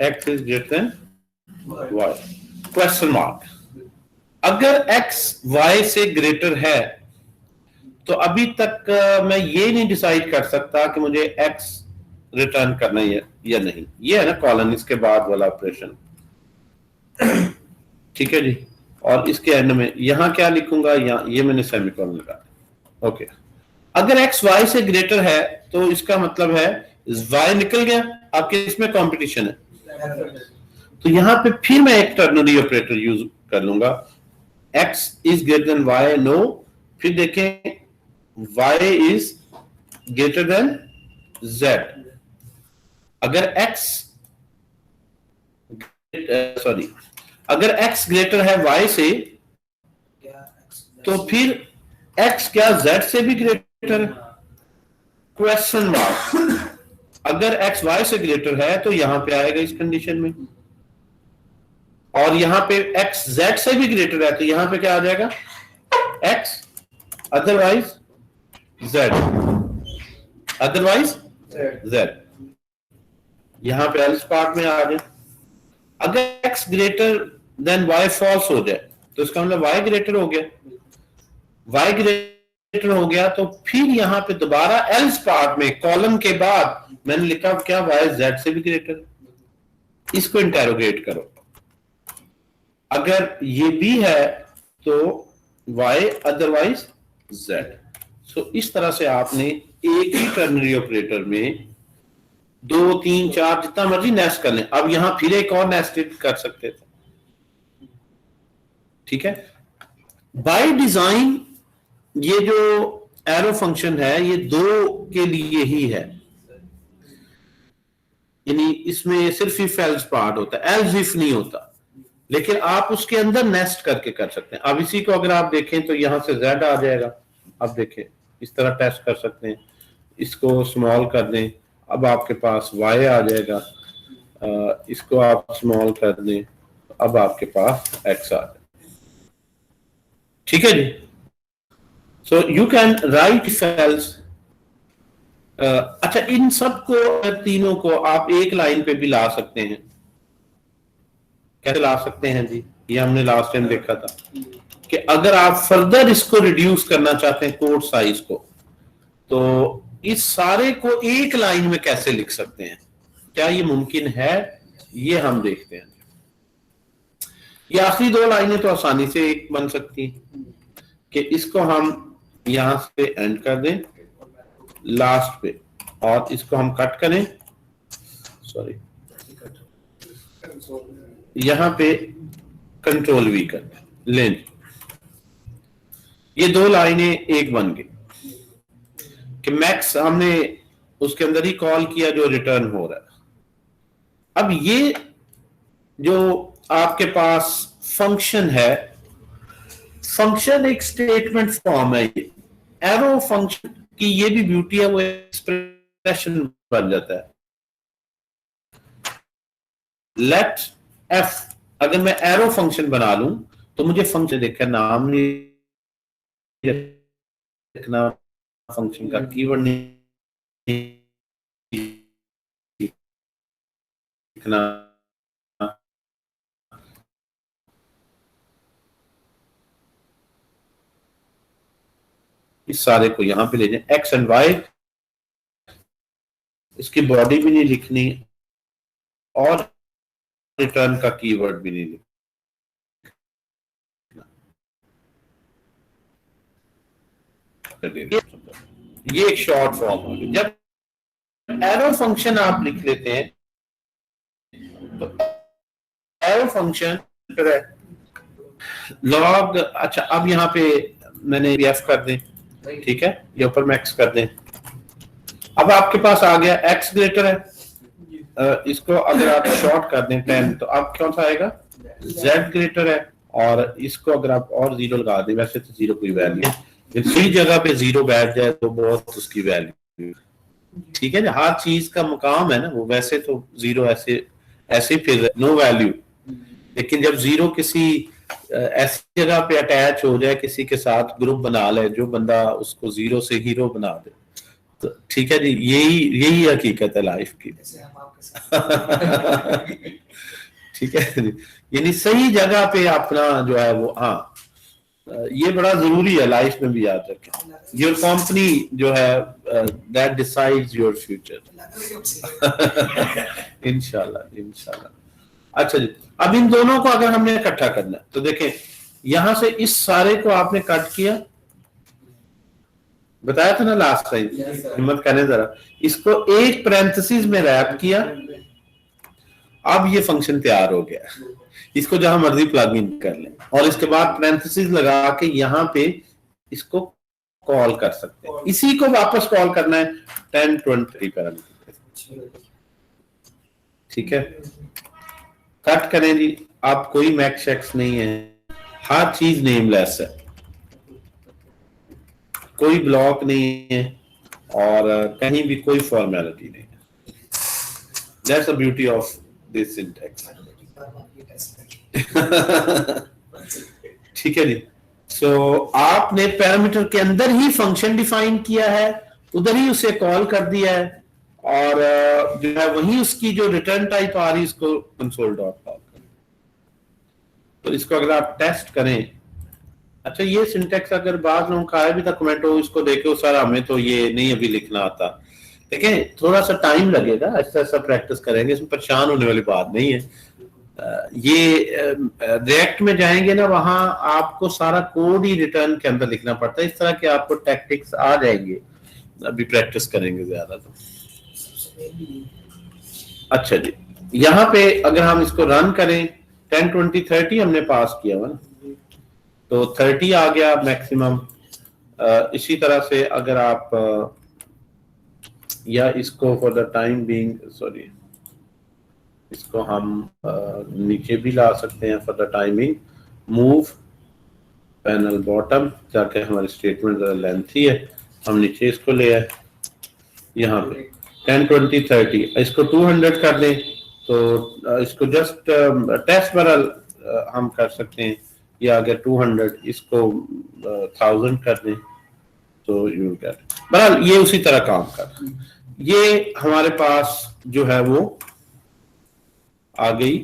x is greater than y question mark. अगर x y से ग्रेटर है तो अभी तक मैं ये नहीं डिसाइड कर सकता कि मुझे x रिटर्न करना है या नहीं। ये है ना कॉलन, इसके बाद वाला ऑपरेशन, ठीक है जी। और इसके एंड में यहां क्या लिखूंगा, यहां ये मैंने सेमीकोलन लगा, ओके। अगर x y से ग्रेटर है तो इसका मतलब है y निकल गया, आपके इसमें कंपटीशन है। तो यहां पे फिर मैं एक टर्नरी ऑपरेटर यूज कर लूंगा, x is greater than y, no, फिर देखें y is greater than z। अगर x सॉरी अगर x ग्रेटर है y से तो फिर x क्या z से भी ग्रेटर है, क्वेश्चन मार्क। अगर x y से ग्रेटर है तो यहां पे आएगा इस कंडीशन में, और यहां पे x z से भी ग्रेटर है तो यहां पे क्या आ जाएगा x otherwise z, otherwise z। यहां पे एल्स पार्ट में आ जाए। अगर x greater than y false हो जाए तो इसका मतलब y ग्रेटर हो गया, y ग्रेटर हो गया तो फिर यहां पे दोबारा एल्स पार्ट में कॉलम के बाद मैंने लिखा क्या y z से भी ग्रेटर है। इसको इंटेरोगेट करो, अगर ये भी है तो y अदरवाइज z। सो इस तरह से आपने एक ही टर्नरी ऑपरेटर में 2 3 4 जितना मर्जी नेस्ट कर लें। अब यहां फिर एक और नेस्टेड कर सकते थे, ठीक है। बाय डिजाइन ये जो एरो फंक्शन है ये 2 के लिए ही है, यानी इसमें सिर्फ इफ एल्स पार्ट होता है, एल्स इफ नहीं होता। लेकिन आप उसके अंदर नेस्ट करके कर सकते हैं। अब इसी को अगर आप देखें तो यहां से z आ जाएगा। अब देखें इस तरह टेस्ट कर सकते हैं, इसको स्मॉल कर दें, अब आपके पास y आ जाएगा, इसको आप स्मॉल कर दें, अब आपके पास x आ जाएगा, ठीक है जी। So you can write cells. अच्छा, इन सबको तीनों को आप एक लाइन पे भी ला सकते हैं। कैसे ला सकते हैं जी, ये हमने लास्ट टाइम देखा था कि अगर आप फर्दर इसको रिड्यूस करना चाहते हैं कोड साइज को, तो इस सारे को एक लाइन में कैसे लिख सकते हैं, क्या ये मुमकिन है, ये हम देखते हैं। ये आखिरी 2 लाइनें तो आसानी से एक बन सकती हैं कि इसको हम यहां से एंड कर दें लास्ट पे, और इसको हम कट करें, सॉरी यहां पे कंट्रोल वी कर दें, लें। ये 2 लाइनें एक बन गई कि मैक्स हमने उसके अंदर ही कॉल किया जो रिटर्न हो रहा है। अब ये जो आपके पास फंक्शन है, फंक्शन एक स्टेटमेंट फॉर्म है। ये एरो फंक्शन की ये भी ब्यूटी है, वो एक्सप्रेशन बन जाता है। लेट एफ, अगर मैं एरो फंक्शन बना लूं तो मुझे फंक्शन देखा नाम नहीं रखना, फंक्शन का कीवर्ड नहीं लिखना, इस सारे को यहां पे ले जाए, एक्स एंड वाई, इसकी बॉडी भी नहीं लिखनी और रिटर्न का कीवर्ड भी नहीं लिखना। ये एक शॉर्ट फॉर्म होगी। जब एरो फंक्शन आप लिख लेते हैं तो एरो फंक्शन लॉग, अच्छा अब यहाँ पे मैंने एफ कर दें, ठीक है, ये ऊपर मैक्स कर दें। अब आपके पास आ गया एक्स ग्रेटर है, इसको अगर आप शॉर्ट कर दें 10 तो अब कौन सा आएगा, z ग्रेटर है, और इसको अगर आप और जीरो लगा दें, वैसे तो जीरो कोई वैल्यू है, सही जगह पे जीरो बैठ जाए तो बहुत उसकी वैल्यू, ठीक है ना, हर चीज का मुकाम है ना वो, वैसे तो जीरो ऐसे ऐसे फिर नो वैल्यू, लेकिन जब जीरो किसी ऐसी जगह पे अटैच हो जाए, किसी के साथ ग्रुप बना ले जो बंदा उसको जीरो से हीरो बना दे, तो ठीक है जी, यही यही हकीकत है लाइफ की। ठीक है जी, यानी सही जगह पे अपना जो है वो, हाँ ये बड़ा जरूरी है लाइफ में भी याद रखें। योर कंपनी जो है दैट डिसाइड्स योर फ्यूचर। इंशाल्लाह इंशाल्लाह। अच्छा जी, अब इन दोनों को अगर हमने इकट्ठा करना है तो देखें, यहां से इस सारे को आपने कट किया, बताया था ना लास्ट टाइम, हिम्मत करें जरा, इसको एक पैरेंथेसिस में रैप किया, अब ये फंक्शन तैयार हो गया, इसको जहां मर्जी प्लग इन कर लें, और इसके बाद पैरेंथेसिस लगा के यहां पे इसको कॉल कर सकते हैं, इसी को वापस कॉल करना है 10 20 पैरामीटर, ठीक है। कट करें जी, आप कोई मैक्स शेक्स नहीं है, हर चीज नेमलेस है, कोई ब्लॉक नहीं है, और कहीं भी कोई फॉर्मेलिटी नहीं है। That's the beauty of this syntax. ठीक है जी, सो आपने पैरामीटर के अंदर ही फंक्शन डिफाइन किया है, उधर ही उसे कॉल कर दिया है, और जो है वही उसकी जो रिटर्न टाइप आ रही है इसको कंसोल डॉट कॉल कर। तो इसको अगर आप टेस्ट करें, अच्छा ये सिंटेक्स अगर बाद लोगों का आया भी था कमेंट हो, इसको देखो सर हमें तो ये नहीं अभी लिखना आता, देखें थोड़ा सा टाइम लगेगा, ऐसा ऐसा प्रैक्टिस करेंगे, इसमें परेशान होने वाली बात नहीं है। ये रिएक्ट में जाएंगे ना, वहां आपको सारा कोड ही रिटर्न के अंदर लिखना पड़ता है, इस तरह के आपको टैक्टिक्स आ जाएंगे, अभी प्रैक्टिस करेंगे ज्यादा तो। अच्छा जी, यहाँ पे अगर हम इसको रन करें, 10 20 30 हमने पास किया हुआ ना, तो 30 आ गया मैक्सिमम। इसी तरह से अगर आप या इसको for the time being, sorry इसको हम नीचे भी ला सकते हैं for the timing, move panel bottom, ताकि हमारी स्टेटमेंट जरा लेंथी है, हम नीचे इसको ले आए, यहाँ पे 10 20 30, इसको 200 कर दें, तो इसको जस्ट टेस्ट बरल हम कर सकते हैं, या अगर 200 इसको 1000 कर दें तो यू गेट, बहरहाल ये उसी तरह काम कर। ये हमारे पास जो है वो आ गई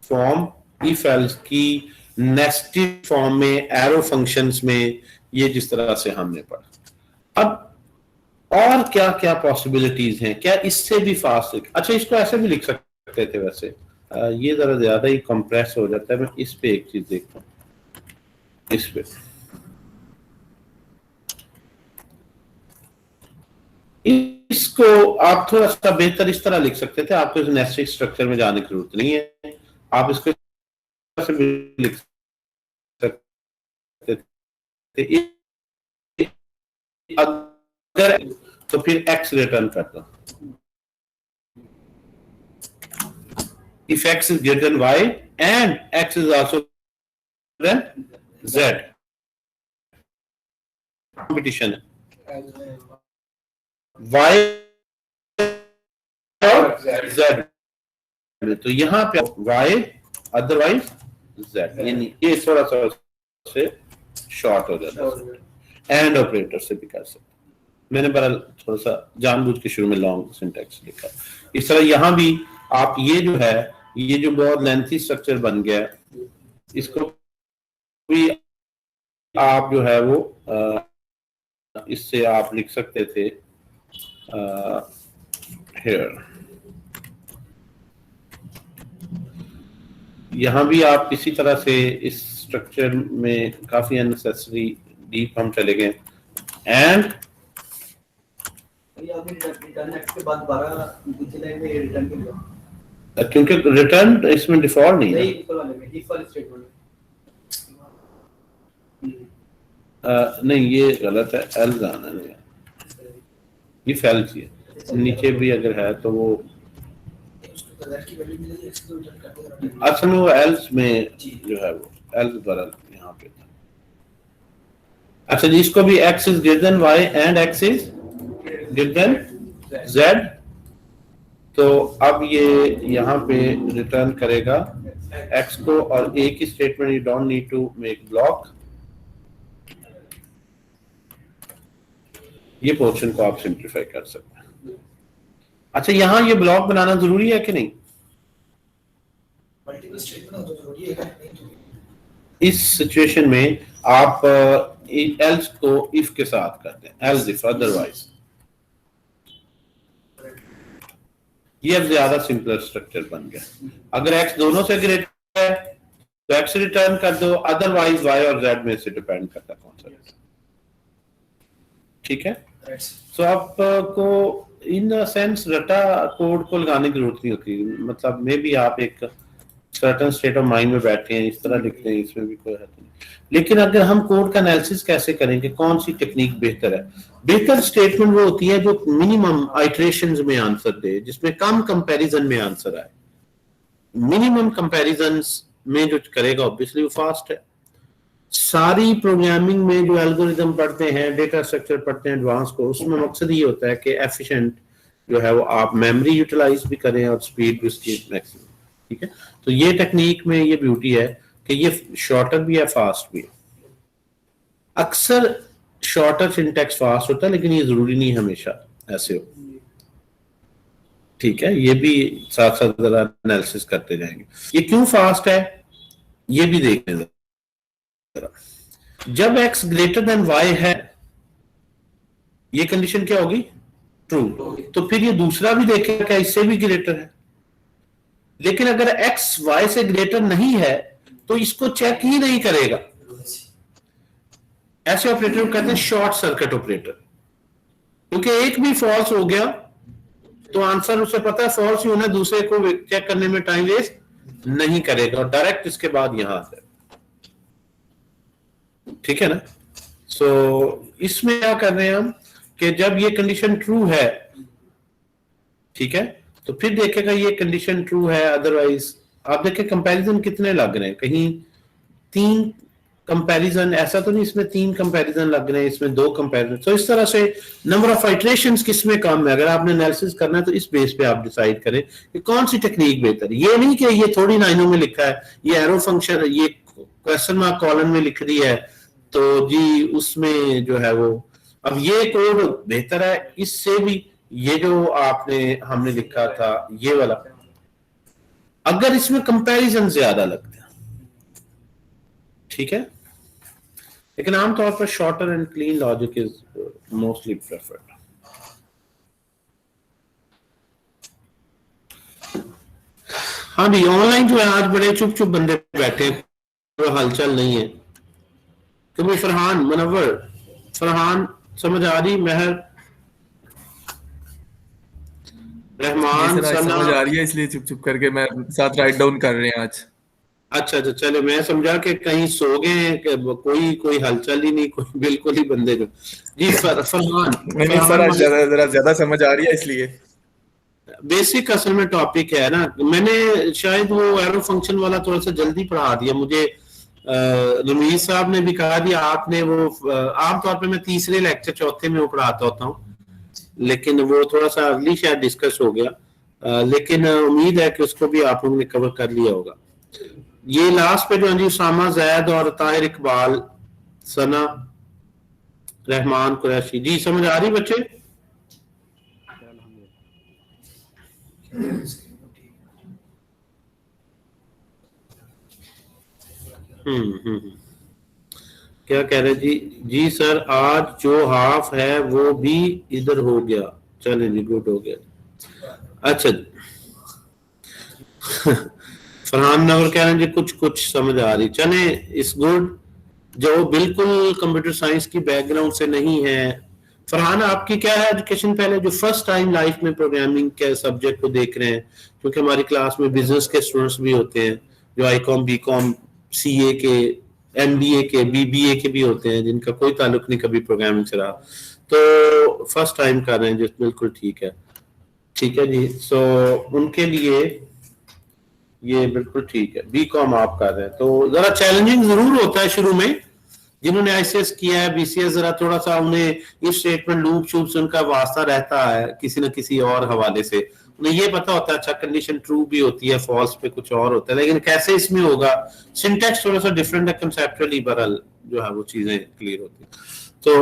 फॉर्म, इफ एल्स की नेस्टेड फॉर्म में, एरो फंक्शंस में, ये जिस तरह से हमने पढ़ा। अब और क्या क्या पॉसिबिलिटीज हैं, क्या इससे भी फास्ट, अच्छा इसको ऐसे भी लिख सकते थे वैसे, ये जरा ज्यादा ही कंप्रेस हो जाता है, मैं इस पे एक चीज देखता हूँ, इस पे इसको आप थोड़ा सा बेहतर इस तरह लिख सकते थे, आपको इस नेस्टेड स्ट्रक्चर में जाने की जरूरत नहीं है, आप इसको से भी लिख सकते थे, अगर तो फिर एक्स रिटर्न कर दो, if x is greater than y and x is also greater than z. Competition है y और z, तो यहाँ पे y अदरवाइज z, ये थोड़ा सा से शॉर्ट हो जाता है। एंड ऑपरेटर से भी कर सकते, मैंने बड़ा थोड़ा सा जानबूझ के शुरू में लॉन्ग सिंटैक्स लिखा। इस तरह यहाँ भी आप ये जो है, ये जो बहुत लेंथी स्ट्रक्चर बन गया, इसको भी आप जो है वो इससे आप लिख सकते थे here। यहाँ भी आप किसी तरह से इस स्ट्रक्चर में काफी अननेसेसरी डीप हम चले गए। एंड क्योंकि रिटर्न इसमें डिफॉल्ट नहीं है, नहीं ये गलत है, एल्स आना नहीं, ये फेल चाहिए, नीचे भी अगर है तो वो असल में वो एल्स में जो है वो एल्स बरल यहाँ पे था। अच्छा जी, इसको भी x is greater than y and x is greater than z, तो अब ये यहाँ पे रिटर्न करेगा x को, और एक ही statement, you don't need to make block, ये पोर्शन को आप सिंप्लीफाई कर सकते हैं। अच्छा, यहाँ ये ब्लॉक बनाना जरूरी है कि नहीं? इस सिचुएशन में आप एल्स को इफ के साथ करते हैं, एल्स इफ अदरवाइज, ये अब ज्यादा सिंपलर स्ट्रक्चर बन गया। अगर एक्स दोनों से ग्रेटर है तो एक्स रिटर्न कर दो, अदरवाइज वाई और जेड में से डिपेंड करता कौन सा है। ठीक है, तो आपको इन सेंस रटा कोड को लगाने की जरूरत नहीं होती, मतलब मे भी आप एक सर्टेन स्टेट ऑफ माइंड में बैठे हैं, इस तरह लिखते हैं, इसमें भी कोई हर्ज नहीं। लेकिन अगर हम कोड का एनालिसिस कैसे करेंगे, कौन सी टेक्निक बेहतर है? बेहतर स्टेटमेंट वो होती है जो मिनिमम आइटरेशंस में आंसर दे, जिसमें कम कंपैरिजन में आंसर आए। मिनिमम कंपैरिजंस में जो करेगा ऑब्वियसली वो फास्ट है। सारी प्रोग्रामिंग में जो एल्गोरिथम पढ़ते हैं, डेटा स्ट्रक्चर पढ़ते हैं एडवांस को, उसमें मकसद ये होता है कि एफिशिएंट जो है वो आप मेमोरी यूटिलाइज भी करें और स्पीड भी उसकी मैक्सिमम। ठीक है, तो ये टेक्निक में ये ब्यूटी है कि ये शॉर्टर भी है, फास्ट भी है। अक्सर शॉर्टर सिंटैक्स फास्ट होता है, लेकिन ये जरूरी नहीं हमेशा ऐसे हो। ठीक है, ये भी साथ साथ जरा एनालिसिस करते जाएंगे। ये क्यों फास्ट है ये भी देखने जरा। जब x ग्रेटर देन y है, ये कंडीशन क्या होगी? ट्रू। तो फिर ये दूसरा भी देखेगा क्या इससे भी ग्रेटर है। लेकिन अगर x y से ग्रेटर नहीं है तो इसको चेक ही नहीं करेगा। ऐसे ऑपरेटर को कहते हैं शॉर्ट सर्किट ऑपरेटर, क्योंकि एक भी फॉल्स हो गया तो आंसर उसे पता है फॉल्स ही होना, दूसरे को चेक करने में टाइम वेस्ट नहीं करेगा और डायरेक्ट इसके बाद यहां आ जाए। ठीक है ना? सो इसमें क्या कर रहे हैं हम कि जब ये कंडीशन ट्रू है, ठीक है, तो फिर देखेगा ये कंडीशन ट्रू है, अदरवाइज आप देखें कंपैरिजन कितने लग रहे हैं, कहीं 3 कंपैरिजन, ऐसा तो नहीं इसमें 3 कंपैरिजन लग रहे हैं, इसमें 2 कंपैरिजन। तो इस तरह से नंबर ऑफ आइटरेशंस किसमें कम है। अगर आपने एनालिसिस करना है तो इस बेस पे आप डिसाइड करें कि कौन सी टेक्निक बेहतर है। ये नहीं कि ये थोड़ी लाइनों में लिखा है, ये एरो फंक्शन, ये क्वेश्चन मार्क कॉलम में लिख दी है तो जी उसमें जो है वो, अब ये कोड बेहतर है इससे भी, ये जो आपने हमने लिखा था ये वाला, अगर इसमें कंपैरिजन ज्यादा लगते हैं। ठीक है, लेकिन आमतौर पर shorter and clean logic is mostly preferred. हाँ भी ऑनलाइन जो है आज बड़े चुप चुप बंदे बैठे हैं, कोई हलचल नहीं है। तो भाई फरहान, मुनव्वर, फरहान समझ आ रही, महर, रहमान, समझ आ रही है, इसलिए चुप चुप करके मैं साथ राइट डाउन कर रहे हैं आज। अच्छा अच्छा, चलो मैं समझा कि कहीं सो गए, कोई हलचल ही नहीं, कोई बिल्कुल ही बंदे जो जी फरहान। नहीं सर, आज जरा ज्यादा समझ आ रही है इसलिए। बेसिक असल में टॉपिक है ना, मैंने शायद वो एरो फंक्शन वाला थोड़ा सा जल्दी पढ़ा दिया मुझे। रमीज साहब ने भी कहा दिया, आपने वो आमतौर पे मैं तीसरे लेक्चर चौथे में वो पढ़ाता होता हूँ, लेकिन वो थोड़ा सा अर्ली शायद डिस्कस हो गया। लेकिन उम्मीद है कि उसको भी आप लोगों ने कवर कर लिया होगा। ये लास्ट पे जो जी उसामा जैद और ताहिर इकबाल, सना, रहमान कुरैशी, जी समझ आ रही बच्चे? क्या कह रहे जी? जी सर आज जो हाफ है वो भी इधर हो गया, चले जी गुड हो गया। अच्छा फरहान नवर कह रहे हैं जी कुछ कुछ समझ आ रही, चले इस गुड। जो बिल्कुल कंप्यूटर साइंस की बैकग्राउंड से नहीं है, फरहान आपकी क्या है एजुकेशन पहले, जो फर्स्ट टाइम लाइफ में प्रोग्रामिंग के सब्जेक्ट को देख रहे हैं, क्योंकि हमारी क्लास में बिजनेस के स्टूडेंट्स भी होते हैं जो आई.कॉम बी.कॉम सीए के एमबीए के बीबीए के भी होते हैं जिनका कोई ताल्लुक नहीं कभी प्रोग्रामिंग से रहा, तो फर्स्ट टाइम कर रहे हैं जो बिल्कुल ठीक है। ठीक है जी, सो उनके लिए ये बिल्कुल ठीक है। बी.कॉम आप कर रहे हैं तो जरा चैलेंजिंग जरूर होता है शुरू में, जिन्होंने आईसीएस किया है बीसीएस जरा थोड़ा सा उन्हें इस स्टेटमेंट लूप शूप से उनका वास्ता रहता है किसी न किसी और हवाले से, उन्हें ये पता होता है अच्छा कंडीशन ट्रू भी होती है, फॉल्स पे कुछ और होता है, लेकिन कैसे इसमें होगा, सिंटैक्स थोड़ा सा डिफरेंट है कंसेप्चुअली, बहरहाल जो है वो चीजें क्लियर होती है। तो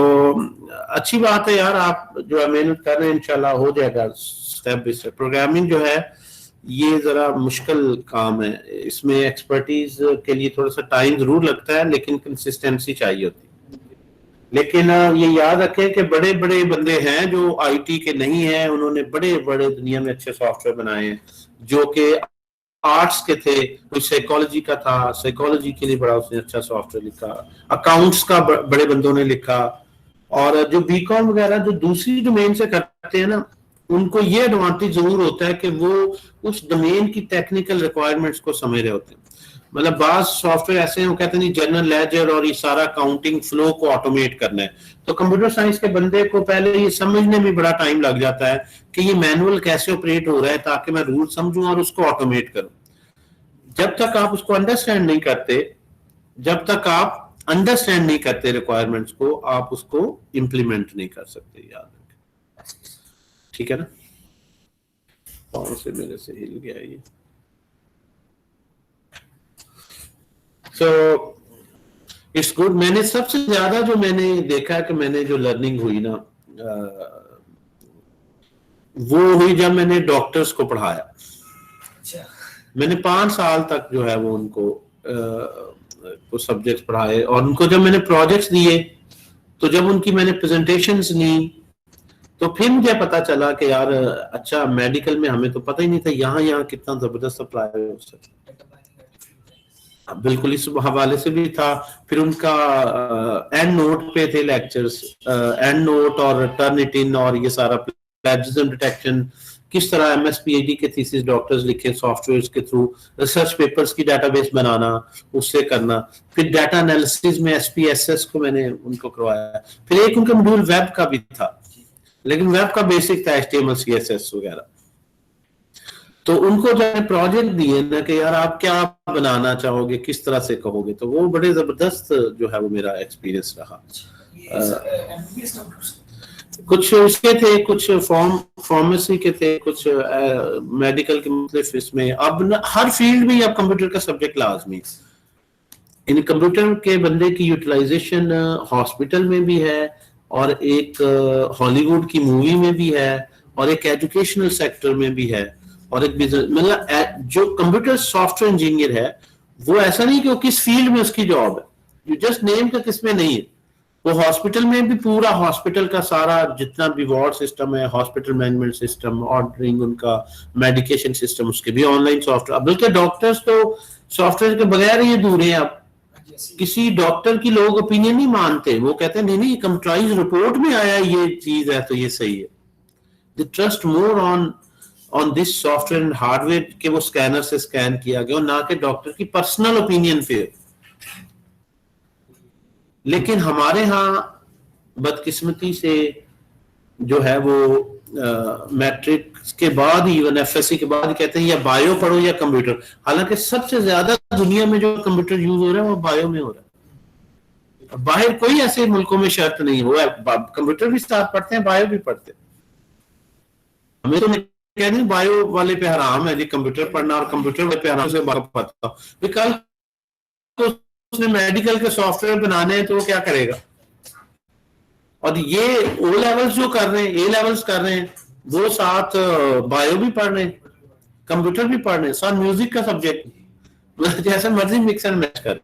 अच्छी बात है यार, आप जो है मेहनत कर रहे हैं, इंशाल्लाह हो जाएगा स्टेप बाय स्टेप। प्रोग्रामिंग जो है ये जरा मुश्किल काम है, इसमें एक्सपर्टीज के लिए थोड़ा सा टाइम जरूर लगता है, लेकिन कंसिस्टेंसी चाहिए होती है। लेकिन ये याद रखें कि बड़े बड़े बंदे हैं जो आईटी के नहीं हैं, उन्होंने बड़े बड़े दुनिया में अच्छे सॉफ्टवेयर बनाए हैं, जो कि आर्ट्स के थे, कोई साइकोलॉजी का था, साइकोलॉजी के लिए बड़ा उसने अच्छा सॉफ्टवेयर लिखा, अकाउंट्स का बड़े बंदों ने लिखा, और जो बीकॉम वगैरह जो दूसरी डोमेन से करते हैं ना, उनको ये एडवांटेज जरूर होता है कि वो उस डोमेन की टेक्निकल रिक्वायरमेंट्स को समझ रहे होते हैं। मतलब बाज सॉफ्टवेयर ऐसे हैं वो कहते हैं जनरल लेजर और ये सारा काउंटिंग फ्लो को ऑटोमेट करना है, तो कंप्यूटर साइंस के बंदे को पहले ये समझने में बड़ा टाइम लग जाता है कि ये मैनुअल कैसे ऑपरेट हो रहा है ताकि मैं रूल समझूं और उसको ऑटोमेट करूं। जब तक आप उसको अंडरस्टैंड नहीं करते, जब तक आप अंडरस्टैंड नहीं करते रिक्वायरमेंट्स को, आप उसको इम्प्लीमेंट नहीं कर सकते, याद रखें। ठीक है ना? कौन से मेरे से हिल गया ये? So it's good. मैंने सबसे ज्यादा जो मैंने देखा कि मैंने जो लर्निंग हुई ना, वो हुई जब मैंने डॉक्टर्स को पढ़ाया। मैंने 5 साल तक जो है वो उनको कुछ सब्जेक्ट्स पढ़ाए, और उनको जब मैंने प्रोजेक्ट्स दिए, तो जब उनकी मैंने प्रेजेंटेशंस ली, तो फिर मुझे पता चला कि यार अच्छा मेडिकल में हमें तो पता ही नहीं था यहाँ कितना जबरदस्त अप्लाई हो सकता, बिल्कुल इस हवाले से भी था। फिर उनका एंड नोट पे थे लेक्चर्स, एंड नोट और टर्निटिन और ये सारा प्लेजिज्म डिटेक्शन, किस तरह एमएस-पीएचडी के थीसिस डॉक्टर्स लिखे सॉफ्टवेयर्स के थ्रू, रिसर्च पेपर्स की डेटाबेस बनाना, उससे करना, फिर डाटा एनालिसिस में एसपीएसएस को मैंने उनको करवाया, फिर एक उनका मॉड्यूल वेब का भी था, लेकिन वेब का बेसिक था एचटीएमएल सीएसएस वगैरह। तो उनको जो प्रोजेक्ट दिए ना कि यार आप क्या बनाना चाहोगे, किस तरह से कहोगे, तो वो बड़े जबरदस्त जो है वो मेरा एक्सपीरियंस रहा। कुछ उसके थे, कुछ फार्मेसी के थे, कुछ मेडिकल के, मतलब इसमें अब हर फील्ड में अब कंप्यूटर का सब्जेक्ट लाजमी। इन कंप्यूटर के बंदे की यूटिलाइजेशन हॉस्पिटल में भी है, और एक हॉलीवुड की मूवी में भी है, और एक एजुकेशनल सेक्टर में भी है, और एक बिजनेस, मतलब जो कंप्यूटर सॉफ्टवेयर इंजीनियर है वो ऐसा नहीं कि वो किस फील्ड में उसकी जॉब है, यू जस्ट नेम का किसमें नहीं है, वो हॉस्पिटल में भी पूरा हॉस्पिटल का सारा जितना भी वार्ड सिस्टम है, हॉस्पिटल मैनेजमेंट सिस्टम, ऑर्डरिंग, उनका मेडिकेशन सिस्टम, उसके भी ऑनलाइन सॉफ्टवेयर। बल्कि डॉक्टर्स तो सॉफ्टवेयर के बगैर ही दूर हैं। अब किसी डॉक्टर की लोग ओपिनियन नहीं मानते, वो कहते हैं नहीं कंप्यूटराइज रिपोर्ट में आया ये चीज है तो ये सही है। They trust more on this software and hardware के वो स्कैनर से स्कैन किया गया, ना कि डॉक्टर की पर्सनल ओपिनियन पे। लेकिन हमारे यहाँ बदकिस्मती से जो है वो मैट्रिक के बाद, इवन एफएससी के बाद कहते हैं या बायो पढ़ो या कंप्यूटर। हालांकि सबसे ज्यादा दुनिया में जो कंप्यूटर यूज हो रहा है वो बायो में हो रहा है। बाहर कोई ऐसे मुल्कों में शर्त नहीं हुआ है, कंप्यूटर भी साथ पढ़ते हैं, बायो भी पढ़ते हैं। हमें तो कह नहीं बायो वाले पे हराम है जी कंप्यूटर पढ़ना, और कंप्यूटर वाले पे हराम से पता। कल तो उसने मेडिकल के सॉफ्टवेयर बनाने हैं तो वो क्या करेगा? और ये ओ लेवल्स जो कर रहे हैं, ए लेवल्स कर रहे हैं, वो साथ बायो भी पढ़ रहे हैं, कंप्यूटर भी पढ़ रहे हैं, साथ म्यूजिक का सब्जेक्ट, जैसे मर्जी मिक्स एंड मैच कर।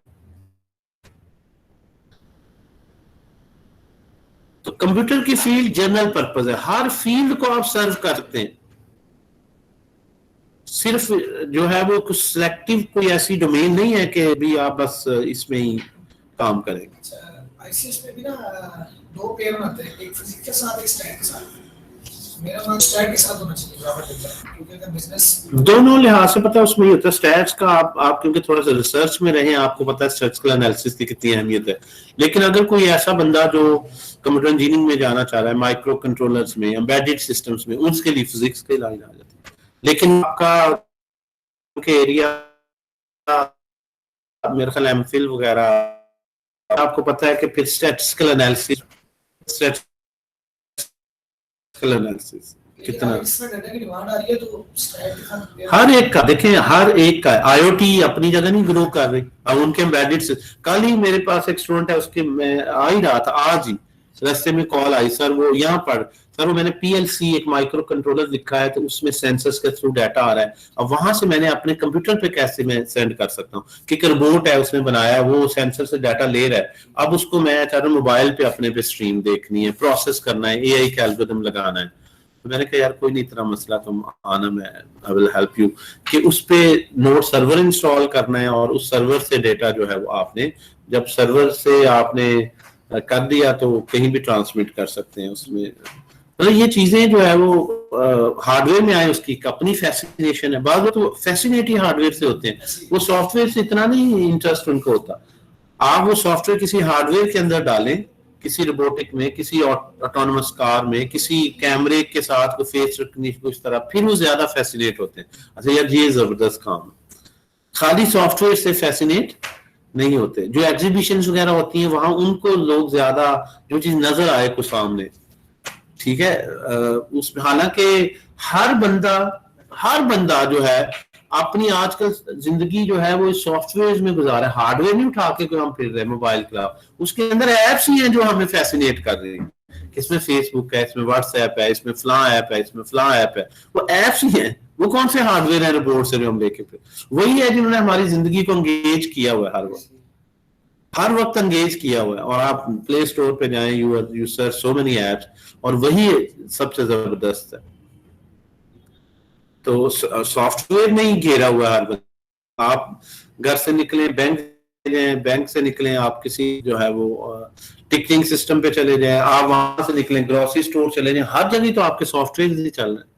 तो कंप्यूटर की फील्ड जनरल पर्पस है, हर फील्ड को आप सर्व कर सकते हैं। सिर्फ जो है वो कुछ सिलेक्टिव कोई ऐसी डोमेन नहीं है कि भी आप बस इसमें ही काम करेंगे। आईसीएस में भी ना दो पेयर होते हैं, एक फिजिक्स के साथ एक स्टैट के साथ। मेरा मानना स्टैट के साथ होना चाहिए क्योंकि अगर बिजनेस दोनों लिहाज से पता है उसमें होता है। स्टैट्स का आप क्योंकि थोड़ा सा रिसर्च में रहे, आपको पता है स्टैटिस्टिकल एनालिसिस की कितनी अहमियत है। लेकिन अगर कोई ऐसा बंदा जो कंप्यूटर इंजीनियरिंग में जाना चाह रहा है, माइक्रो कंट्रोलर्स में, एम्बेडेड सिस्टम्स में, उसके लिए फिजिक्स की लाइन आ जाती है। लेकिन आपका के एरिया मेरे ख्याल एमफिल वगैरह, आपको पता है कि फिर स्टैटिस्टिकल एनालिसिस कितना हर एक का देखें, हर एक का आईओटी अपनी जगह नहीं ग्रो कर रही। अब उनके एम्बेडेड से कल ही मेरे पास एक स्टूडेंट है, उसके मैं आ ही रहा था, आज ही रास्ते में कॉल आई, सर वो यहाँ पर सर वो मैंने पीएलसी एक माइक्रो कंट्रोलर लिखा है तो उसमें सेंसर्स के थ्रू डाटा आ रहा है, अब वहां से मैंने अपने कंप्यूटर पे कैसे मैं सेंड कर सकता हूँ कि एक रोबोट है उसने बनाया, वो सेंसर से डाटा ले रहा है, अब उसको मैं चाह रहा हूँ मोबाइल पे अपने पे स्ट्रीम देखनी है, प्रोसेस करना है, एआई का एल्गोरिथम लगाना है। तो मैंने कहा यार कोई नहीं, इतना मसला तुम आना, मैं आई विल हेल्प यू कि उस पे नोड सर्वर इंस्टॉल करना है, और उस सर्वर से डेटा जो है वो आपने जब सर्वर से आपने कर दिया तो कहीं भी ट्रांसमिट कर सकते हैं उसमें। मतलब ये चीजें जो है वो हार्डवेयर में आए, उसकी अपनी फैसिनेशन है। बाद में तो फैसिनेट ही हार्डवेयर से होते हैं, वो सॉफ्टवेयर से इतना नहीं इंटरेस्ट उनको होता। आप वो सॉफ्टवेयर किसी हार्डवेयर के अंदर डालें, किसी रोबोटिक में, किसी ऑटोनमस कार में, किसी कैमरे के साथ फेस रिकग्निशन को इस तरह, फिर वो ज्यादा फैसिनेट होते हैं। अच्छा यार ये जबरदस्त काम, खाली सॉफ्टवेयर से फैसिनेट नहीं होते। जो एग्जीबिशंस वगैरह होती हैं वहां उनको लोग ज्यादा जो चीज नजर आए को सामने, ठीक है, उसमें हालांकि हर बंदा जो है अपनी आजकल जिंदगी जो है वो सॉफ्टवेयर में गुजारा है, हार्डवेयर नहीं उठा के हम फिर रहे मोबाइल के, उसके अंदर एप्स ही हैं जो हमें फैसिनेट कर रही हैं। इसमें फेसबुक है, इसमें व्हाट्सएप है, इसमें फलां ऐप है, इसमें फलां ऐप है, वो एप्स ही हैं। वो कौन से हार्डवेयर है रिपोर्ट से जो हम लेके फिर वही है जिन्होंने हमारी जिंदगी को एंगेज किया हुआ है, हर वक्त एंगेज किया हुआ है। और आप प्ले स्टोर पे जाएं, you search so many apps, और वही सबसे जबरदस्त है। तो सॉफ्टवेयर में ही घेरा हुआ है हर वक्त। आप घर से निकले, बैंक से निकले, आप किसी जो है वो टिकटिंग सिस्टम पे चले जाएं, आप वहां से निकले ग्रोसरी स्टोर चले जाएं, हर जगह तो आपके सॉफ्टवेयर ही चल रहे हैं।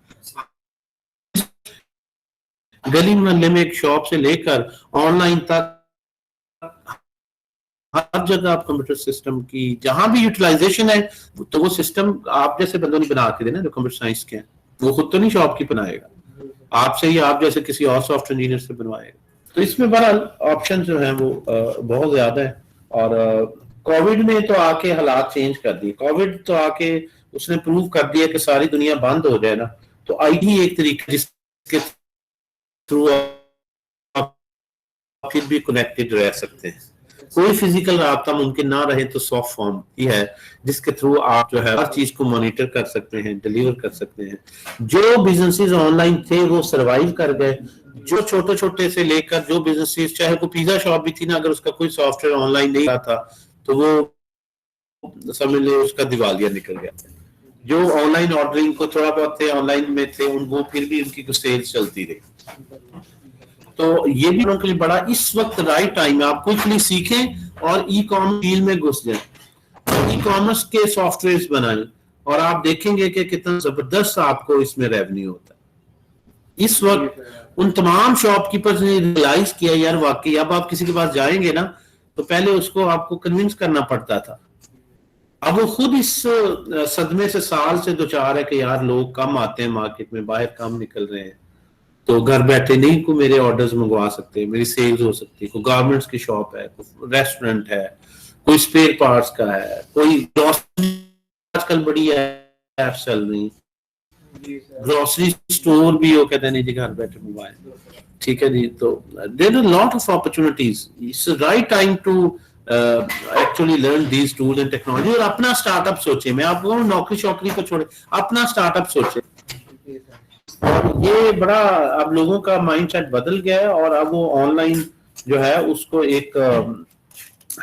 गली मोहल्ले में एक शॉप से लेकर ऑनलाइन तक हर जगह आप कंप्यूटर सिस्टम की जहां भी यूटिलाइजेशन है, तो वो सिस्टम आप जैसे बंदों ने बना के देना जो कंप्यूटर साइंस के हैं। वो खुद तो नहीं शॉप की बनाएगा, आपसे ही आप जैसे किसी और सॉफ्टवेयर इंजीनियर से बनवाएगा। तो इसमें बहरहाल ऑप्शन जो है वो बहुत ज्यादा है। और कोविड ने तो आके हालात चेंज कर दिए। कोविड तो आके उसने प्रूव कर दिया कि सारी दुनिया बंद हो जाए ना, तो आईटी एक तरीका जिसके थ्रू आप फिर भी कनेक्टेड रह सकते हैं। कोई फिजिकल राब्ता मुमकिन ना रहे तो सॉफ्ट फॉर्म ही है जिसके थ्रू आप जो है हर चीज को मॉनिटर कर सकते हैं, डिलीवर कर सकते हैं। जो बिजनेसेस ऑनलाइन थे वो सरवाइव कर गए। जो छोटे छोटे से लेकर जो बिजनेसेस, चाहे कोई पिज्जा शॉप भी थी ना, अगर उसका कोई सॉफ्टवेयर ऑनलाइन नहीं था तो वो समझ ले उसका दिवालिया निकल गया। जो ऑनलाइन ऑर्डरिंग को थोड़ा बहुत थे, ऑनलाइन में थे, वो फिर भी उनकी कुछ सेल्स चलती रही। तो ये भी उनके लिए बड़ा इस वक्त राइट टाइम है। आप क्विकली सीखें और ई कॉमर्स फील्ड में घुस जाएं, ई कॉमर्स के सॉफ्टवेयर बनाएं, और आप देखेंगे कि कितना जबरदस्त आपको इसमें रेवेन्यू होता है। इस वक्त उन तमाम शॉपकीपर्स ने रियलाइज किया यार वाकई, अब आप किसी के पास जाएंगे ना तो पहले उसको आपको कन्विंस करना पड़ता था अब वो खुद इस सदमे से साल से दो चार है कि यार लोग कम आते हैं मार्केट में, बाहर कम निकल रहे हैं, तो घर बैठे नहीं को मेरे ऑर्डर्स मंगवा सकते, मेरी सेल्स हो सकती है। कोई गारमेंट्स की शॉप है, कोई रेस्टोरेंट है, कोई स्पेयर पार्ट्स का है, कोई ग्रोसरी, आजकल बड़ी ऐप चल रही, ग्रोसरी स्टोर भी हो, कहते हैं नहीं जी घर बैठे मंगवाए, ठीक है जी। तो there are lot of opportunities, it's right time to actually learn these tools and technology, और अपना स्टार्टअप सोचे। मैं आपको नौकरी शौकरी को छोड़े, अपना स्टार्टअप सोचे। ये बड़ा अब लोगों का माइंडसेट बदल गया है, और अब वो ऑनलाइन जो है उसको एक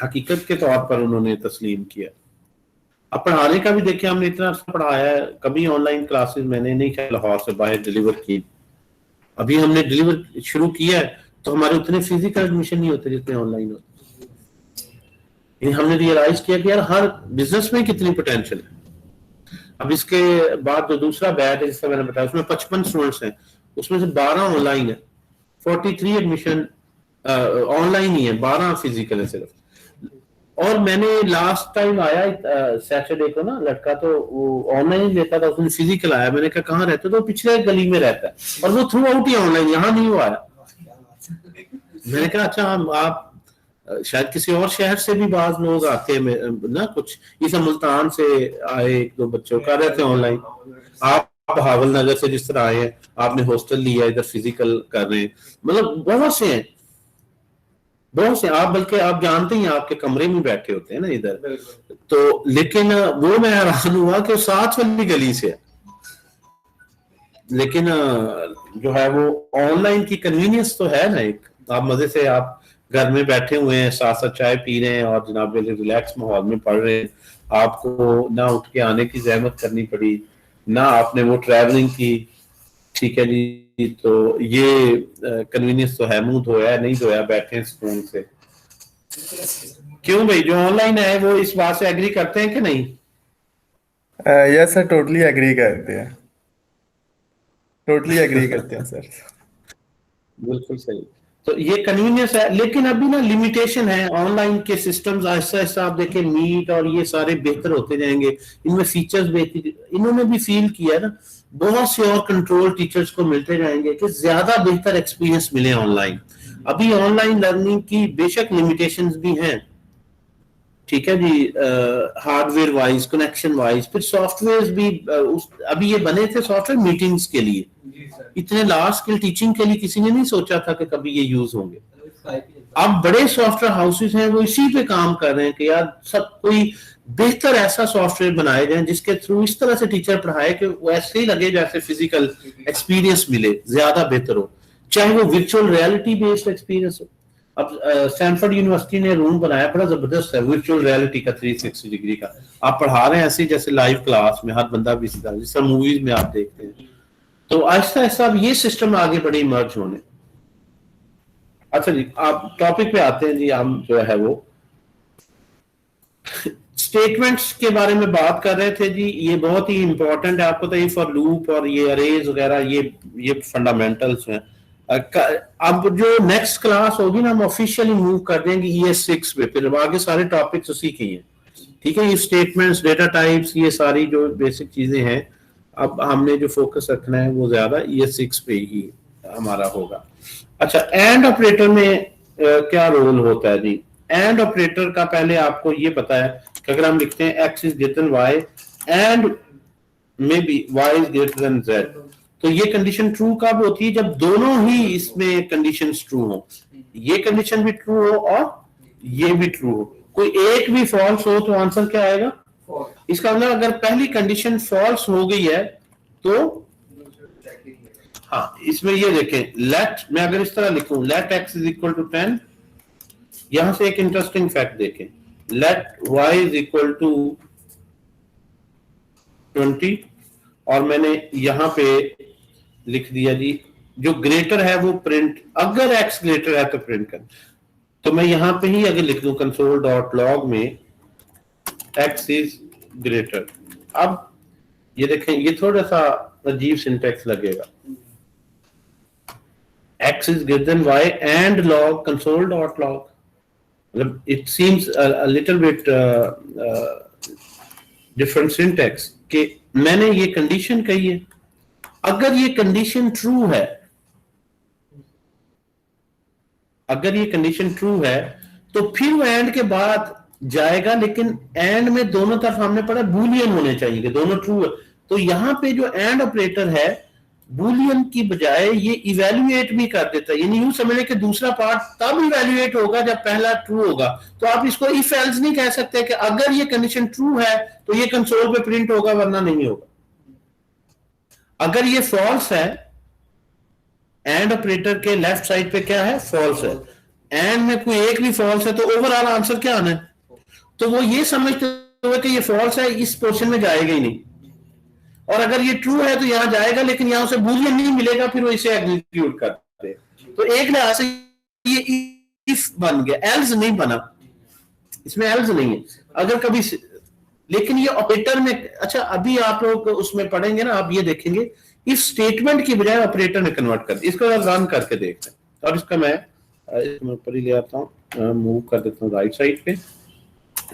हकीकत के तौर पर उन्होंने तस्लीम किया। अब पढ़ाने का भी देखिए, हमने इतना पढ़ाया है, कभी ऑनलाइन क्लासेस मैंने नहीं किया लाहौर से बाहर डिलीवर की। अभी हमने डिलीवर शुरू किया है तो हमारे उतने फिजिकल एडमिशन नहीं होते जितने ऑनलाइन होते। हमने रियलाइज किया कि यार हर बिजनेस में कितनी पोटेंशियल है। अब इसके बाद जो दूसरा बैच है जिसका मैंने बताया, उसमें 55 स्टूडेंट्स हैं, उसमें से 12 ऑनलाइन है, 43 एडमिशन ऑनलाइन ही है, 12 फिजिकल है सिर्फ। और मैंने लास्ट टाइम आया सैटरडे को ना, लड़का तो वो ऑनलाइन लेता था, उसने फिजिकल आया, मैंने कहा कहाँ रहते, तो पिछले गली में रहता है, और वो थ्रू आउट ही ऑनलाइन, यहाँ नहीं हुआ है। मैंने कहा अच्छा आप शायद किसी और शहर से भी बाज लोग आते हैं ना, कुछ इस मुल्तान से आए एक दो बच्चों कर रहे थे ऑनलाइन, आप हावल नगर से जिस तरह आए हैं, आपने हॉस्टल लिया, इधर फिजिकल कर रहे हैं, मतलब बहुत से हैं, बहुत से। आप बल्कि आप जानते हैं आपके कमरे में बैठे होते हैं ना इधर, तो लेकिन वो मैं हैरान हुआ कि साथ वाली गली से है, लेकिन जो है वो ऑनलाइन की कन्वीनियंस तो है ना, एक आप मजे से आप घर में बैठे हुए हैं, साथ साथ चाय पी रहे हैं और जनाब रिलैक्स माहौल में पढ़ रहे हैं, आपको ना उठ के आने की जहमत करनी पड़ी, ना आपने वो ट्रैवलिंग की, ठीक है जी। तो ये कन्वीनियंस तो है, मुंह धोया नहीं धोया, बैठे हैं सुकून से। क्यों भाई, जो ऑनलाइन है वो इस बात से एग्री करते हैं कि नहीं? यस सर, टोटली एग्री करते हैं, टोटली एग्री करते हैं सर। बिल्कुल सही। तो ये कन्वीनियंस है, लेकिन अभी ना लिमिटेशन है ऑनलाइन के सिस्टम्स। ऐसा ऐसा आप देखें मीट और ये सारे बेहतर होते जाएंगे, इनमें फीचर्स बेहतर, इन्होंने भी फील किया ना, बहुत से और कंट्रोल टीचर्स को मिलते जाएंगे कि ज्यादा बेहतर एक्सपीरियंस मिले ऑनलाइन। अभी ऑनलाइन लर्निंग की बेशक लिमिटेशंस भी हैं, ठीक है जी, हार्डवेयर वाइज, कनेक्शन वाइज, फिर सॉफ्टवेयर भी अभी ये बने थे सॉफ्टवेयर मीटिंग्स के लिए, इतने लार्ज स्केल टीचिंग के लिए किसी ने नहीं सोचा था कि कभी ये यूज होंगे। अब बड़े सॉफ्टवेयर हाउसेस हैं वो इसी पे काम कर रहे हैं कि यार सब कोई बेहतर ऐसा सॉफ्टवेयर बनाए जाए जिसके थ्रू इस तरह से टीचर पढ़ाए कि वो ऐसे ही लगे जैसे फिजिकल एक्सपीरियंस मिले, ज्यादा बेहतर हो, चाहे वो वर्चुअल रियलिटी बेस्ड एक्सपीरियंस हो। अब स्टैनफोर्ड यूनिवर्सिटी ने रूम बनाया, बड़ा जबरदस्त है, वर्चुअल रियलिटी का 360 डिग्री का, आप पढ़ा रहे हैं ऐसे जैसे लाइव क्लास में, हर बंदा भी सीधा, जिस तरह मूवीज में आप देखते हैं। तो आहिस्ता आहिस्ता अब ये सिस्टम आगे बड़े इमर्ज होने। अच्छा जी, आप टॉपिक पे आते हैं जी, हम जो है वो स्टेटमेंट्स के बारे में बात कर रहे थे जी। ये बहुत ही इंपॉर्टेंट है, आपको तो ये फॉर लूप और ये अरेज वगैरह ये फंडामेंटल्स हैं। अब जो नेक्स्ट क्लास होगी ना, हम ऑफिशियली मूव कर देंगे ES6 पे, फिर आगे सारे टॉपिक्स उसी के हैं, ठीक है। ये स्टेटमेंट्स, डेटा टाइप्स, ये सारी जो बेसिक चीजें हैं, अब हमने जो फोकस रखना है वो ज्यादा ES6 पे ही हमारा होगा। अच्छा, एंड ऑपरेटर में क्या रोल होता है जी? एंड ऑपरेटर का पहले आपको ये पता है कि अगर हम लिखते हैं x is greater than y and may be y is greater than z, तो ये कंडीशन ट्रू कब होती है? जब दोनों ही इसमें कंडीशंस ट्रू हो, ये कंडीशन भी ट्रू हो और ये भी ट्रू हो, कोई एक भी फॉल्स हो तो आंसर क्या आएगा? इसका मतलब अगर पहली कंडीशन फॉल्स हो गई है तो हाँ, इसमें ये देखें, लेट, मैं अगर इस तरह लिखूं let x is equal to 10, यहां से एक इंटरेस्टिंग फैक्ट देखें, लेट y इज इक्वल टू 20, और मैंने यहां पे लिख दिया जी जो ग्रेटर है वो प्रिंट, अगर x ग्रेटर है तो प्रिंट कर, तो मैं यहां पे ही अगर लिख दूं कंसोल डॉट लॉग में x इज ग्रेटर। अब ये देखें, ये थोड़ा सा अजीब सिंटैक्स लगेगा, x is greater than y and log console dot log, it seems a little bit different syntax कि मैंने ये कंडीशन कही है, अगर ये कंडीशन ट्रू है, अगर ये कंडीशन ट्रू है तो फिर वो एंड के बाद जाएगा, लेकिन एंड में दोनों तरफ हमने पढ़ा बूलियन होने चाहिए कि दोनों ट्रू है। तो यहां पे जो एंड ऑपरेटर है बूलियन की बजाय ये इवेल्युएट भी कर देता है, यानी यूं समझे कि दूसरा पार्ट तब इवेल्युएट होगा जब पहला ट्रू होगा। तो आप इसको इफ एल्स नहीं कह सकते कि अगर ये कंडीशन ट्रू है तो ये कंसोल पे प्रिंट होगा वरना नहीं होगा। अगर ये फॉल्स है, एंड ऑपरेटर के लेफ्ट साइड पे क्या है, फॉल्स है, एंड में कोई एक भी फॉल्स है तो ओवरऑल आंसर क्या आना है, तो वो ये समझते हुए कि ये फॉल्स है इस पोर्शन में जाएगा ही नहीं, और अगर ये ट्रू है तो यहां जाएगा लेकिन यहां उसे बूलियन नहीं मिलेगा, फिर वो इसे एग्जीक्यूट करते। तो एक लिहाज से ये इफ बन गया, एल्स नहीं बना, इसमें एल्स नहीं है अगर कभी, लेकिन ये ऑपरेटर में, अच्छा अभी आप लोग उसमें पढ़ेंगे ना, आप ये देखेंगे इफ स्टेटमेंट की बजाय ऑपरेटर में कन्वर्ट कर, इसको रन करके देखते हैं। और इसका मैं ऊपर ही ले आता हूँ, मूव कर देता हूँ राइट साइड पे,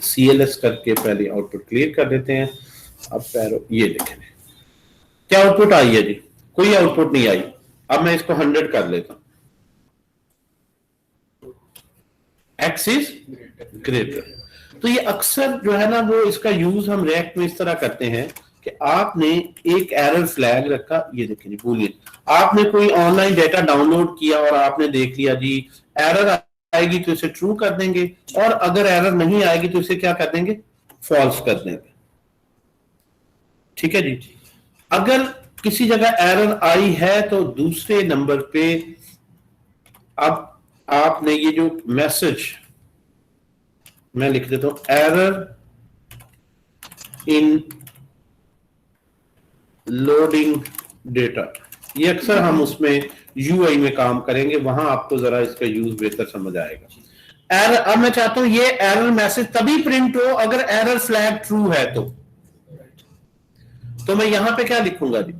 CLS करके पहले आउटपुट क्लियर कर देते हैं। अब पैरो ये देखें क्या आउटपुट आई है जी, कोई आउटपुट नहीं आई। अब मैं इसको 100 कर लेता हूं, X इज ग्रेटर। तो ये अक्सर जो है ना वो इसका यूज हम रिएक्ट में इस तरह करते हैं कि आपने एक एरर फ्लैग रखा, ये देखिए बूलियन, आपने कोई ऑनलाइन डेटा डाउनलोड किया और आपने देख लिया जी एरर आएगी तो इसे ट्रू कर देंगे, और अगर एरर नहीं आएगी तो इसे क्या कर देंगे, फॉल्स कर देंगे। ठीक है जी। अगर किसी जगह एरर आई है तो दूसरे नंबर पे अब आपने ये जो मैसेज मैं लिख देता हूं, एरर इन लोडिंग डेटा, ये अक्सर हम उसमें UI में काम करेंगे, वहां आपको जरा इसका यूज बेहतर समझ आएगा। एरर, अब मैं चाहता हूं ये एरर मैसेज तभी प्रिंट हो अगर एरर फ्लैग ट्रू है तो मैं यहां पे क्या लिखूंगा जी,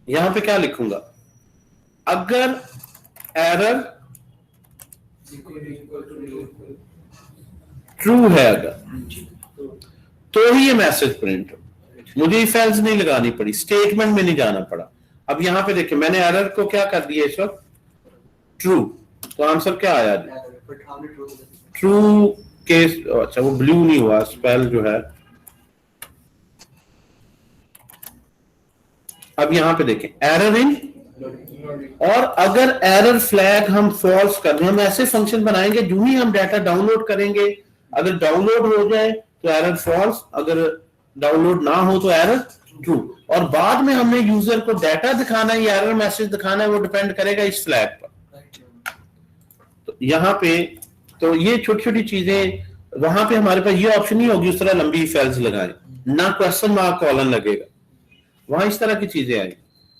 यहां पे क्या लिखूंगा, अगर एरर ट्रू है अगर, तो ही ये मैसेज प्रिंट हो। मुझे इफ एल्स नहीं लगानी पड़ी, स्टेटमेंट में नहीं जाना पड़ा। अब यहां पे देखिए मैंने एरर को क्या कर दिया इस वक्त, ट्रू, तो आंसर क्या आया, ट्रू केस। अच्छा वो ब्लू नहीं हुआ, स्पेल जो है। अब यहां पे देखें एरर इन, और अगर एरर फ्लैग हम फॉल्स कर रहे हैं, हम ऐसे फंक्शन बनाएंगे जो ही हम डाटा डाउनलोड करेंगे, अगर डाउनलोड हो जाए तो एरर फॉल्स, अगर डाउनलोड ना हो तो एरर ट्रू, और बाद में हमने यूजर को डाटा दिखाना है या एरर मैसेज दिखाना है, वो डिपेंड करेगा इस फ्लैग पर। तो यहाँ पे तो ये छोटी छोटी चीजें, वहां पे हमारे पास ये ऑप्शन नहीं होगी उस तरह लंबी फेल्स लगाएं, ना क्वेश्चन मार्क कॉलन लगेगा, वहां इस तरह की चीजें आई।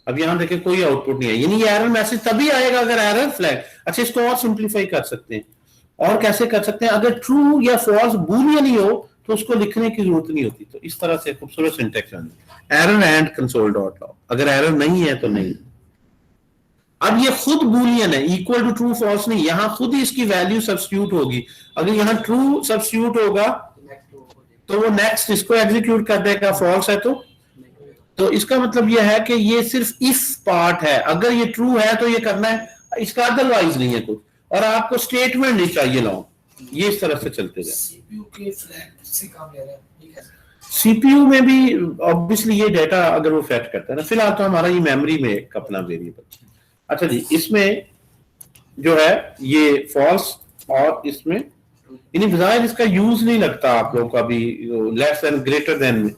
अब यहां देखें कोई आउटपुट नहीं है, यानी एरर मैसेज तभी आएगा अगर एरर फ्लैग। अच्छा इसको और सिंप्लीफाई कर सकते हैं, और कैसे कर सकते हैं, अगर ट्रू या फॉल्स बूलियन ही हो तो उसको लिखने की जरूरत नहीं होती। तो इस तरह से खूबसूरत सिंटैक्स आनी, error and console dot log, अगर एरर नहीं है तो नहीं। अब ये खुद बूलियन है, इक्वल टू ट्रू फॉल्स नहीं, यहां खुद ही इसकी वैल्यू सब्स्टिट्यूट होगी। अगर यहां ट्रू सब्स्टिट्यूट होगा तो वो नेक्स्ट इसको एग्जीक्यूट कर देगा, फॉल्स है तो इसका मतलब यह है कि ये सिर्फ इफ पार्ट है, अगर ये ट्रू है तो ये करना है, इसका अदरवाइज नहीं है कुछ, और आपको स्टेटमेंट नहीं चाहिए लाओ, ये इस तरह से चलते जाए। सीपीयू के फ्लैग से काम ले रहे हैं, सीपीयू में भी ऑब्वियसली ये डाटा अगर वो फेट करता है ना, फिलहाल तो हमारा ये मेमोरी में एक अपना वेरिएबल। अच्छा जी, इसमें जो है ये फॉल्स, और इसमें यानी बजाय इसका यूज नहीं लगता आप लोगों का भी लेस देन ग्रेटर देन में।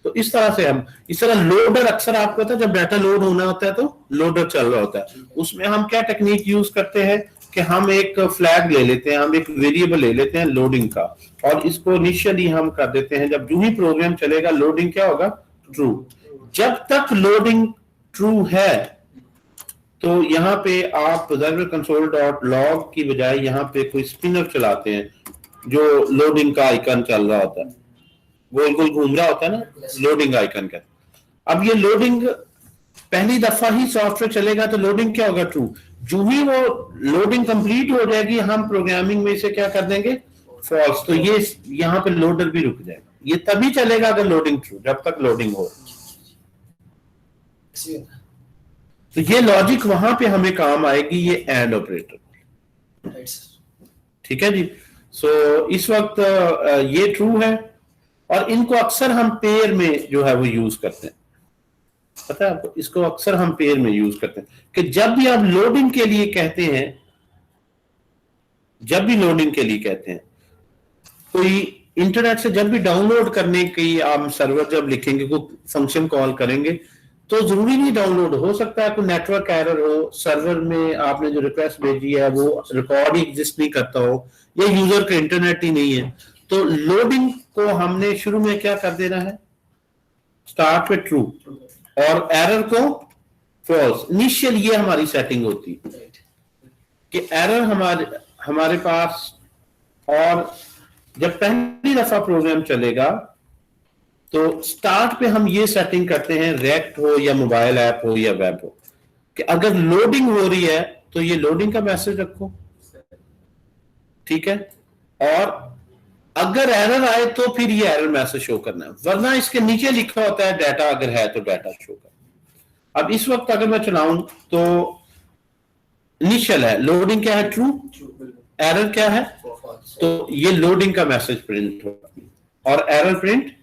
तो इस तरह से हम इस तरह लोडर, अक्सर आपको पता है जब डाटा लोड होना होता है तो लोडर चल रहा होता है, उसमें हम क्या टेक्निक यूज करते हैं कि हम एक फ्लैग ले लेते हैं, हम एक वेरिएबल ले लेते हैं लोडिंग का, और इसको इनिशियली हम कर देते हैं, जब जो ही प्रोग्राम चलेगा लोडिंग क्या होगा, ट्रू। जब तक लोडिंग ट्रू है तो यहाँ पे आप कंसोल डॉट लॉग की बजाय यहाँ पे कोई स्पिनर चलाते हैं जो लोडिंग का आइकन चल रहा होता है, गोल गोल घूम रहा होता है ना, लोडिंग आइकन का। अब ये लोडिंग पहली दफा ही सॉफ्टवेयर चलेगा तो लोडिंग क्या होगा, ट्रू। जो ही वो लोडिंग कंप्लीट हो जाएगी हम प्रोग्रामिंग में इसे क्या कर देंगे, फॉल्स, तो ये यहाँ पे लोडर भी रुक जाएगा। ये तभी चलेगा अगर लोडिंग ट्रू, जब तक लोडिंग हो। तो ये लॉजिक वहां पे हमें काम आएगी, ये एंड ऑपरेटर। ठीक है जी। सो इस वक्त ये ट्रू है, और इनको अक्सर हम पेयर में जो है वो यूज करते हैं। पता है आपको, इसको अक्सर हम पेयर में यूज करते हैं कि जब भी आप लोडिंग के लिए कहते हैं, जब भी लोडिंग के लिए कहते हैं, कोई इंटरनेट से जब भी डाउनलोड करने की आप सर्वर जब लिखेंगे, कोई फंक्शन कॉल करेंगे, तो जरूरी नहीं डाउनलोड, हो सकता है कोई नेटवर्क एरर हो, सर्वर में आपने जो रिक्वेस्ट भेजी है वो रिकॉर्ड ही एग्जिस्ट नहीं करता हो, या यूजर का इंटरनेट ही नहीं है। तो लोडिंग को हमने शुरू में क्या कर देना है, स्टार्ट विद ट्रू और एरर को फॉल्स। इनिशियल ये हमारी सेटिंग होती है कि एरर हमारे पास, और जब पहली दफा प्रोग्राम चलेगा तो स्टार्ट पे हम ये सेटिंग करते हैं, रेक्ट हो या मोबाइल ऐप हो या वेब हो, कि अगर लोडिंग हो रही है तो ये लोडिंग का मैसेज रखो, ठीक है, और अगर एरर आए तो फिर ये एरर मैसेज शो करना है, वरना इसके नीचे लिखा होता है डाटा अगर है तो डाटा शो करना। अब इस वक्त अगर मैं चलाऊं तो इनिशियल है, लोडिंग क्या है, ट्रू, एरर क्या है, तो ये लोडिंग का मैसेज प्रिंट होगा और एरर प्रिंट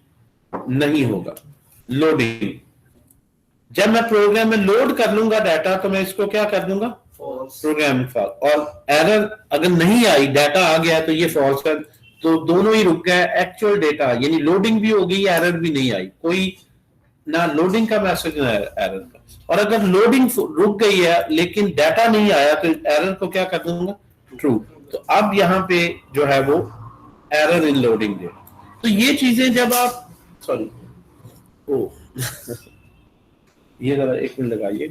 नहीं होगा। लोडिंग, जब मैं प्रोग्राम में लोड कर लूंगा डाटा तो मैं इसको क्या कर दूंगा, प्रोग्राम फॉल्स, और एरर अगर नहीं आई, डाटा आ गया तो ये फॉल्स कर, तो दोनों ही रुक गए। एक्चुअल डेटा यानी लोडिंग भी हो गई, एरर भी नहीं आई, कोई ना लोडिंग का मैसेज ना एरर का। और अगर लोडिंग रुक गई है लेकिन डाटा नहीं आया तो एरर को क्या कर दूंगा, ट्रू। तो अब यहाँ पे जो है वो एरर इन लोडिंग दे। तो ये चीजें जब आप, सॉरी ओ ये जरा एक मिनट लगाइए।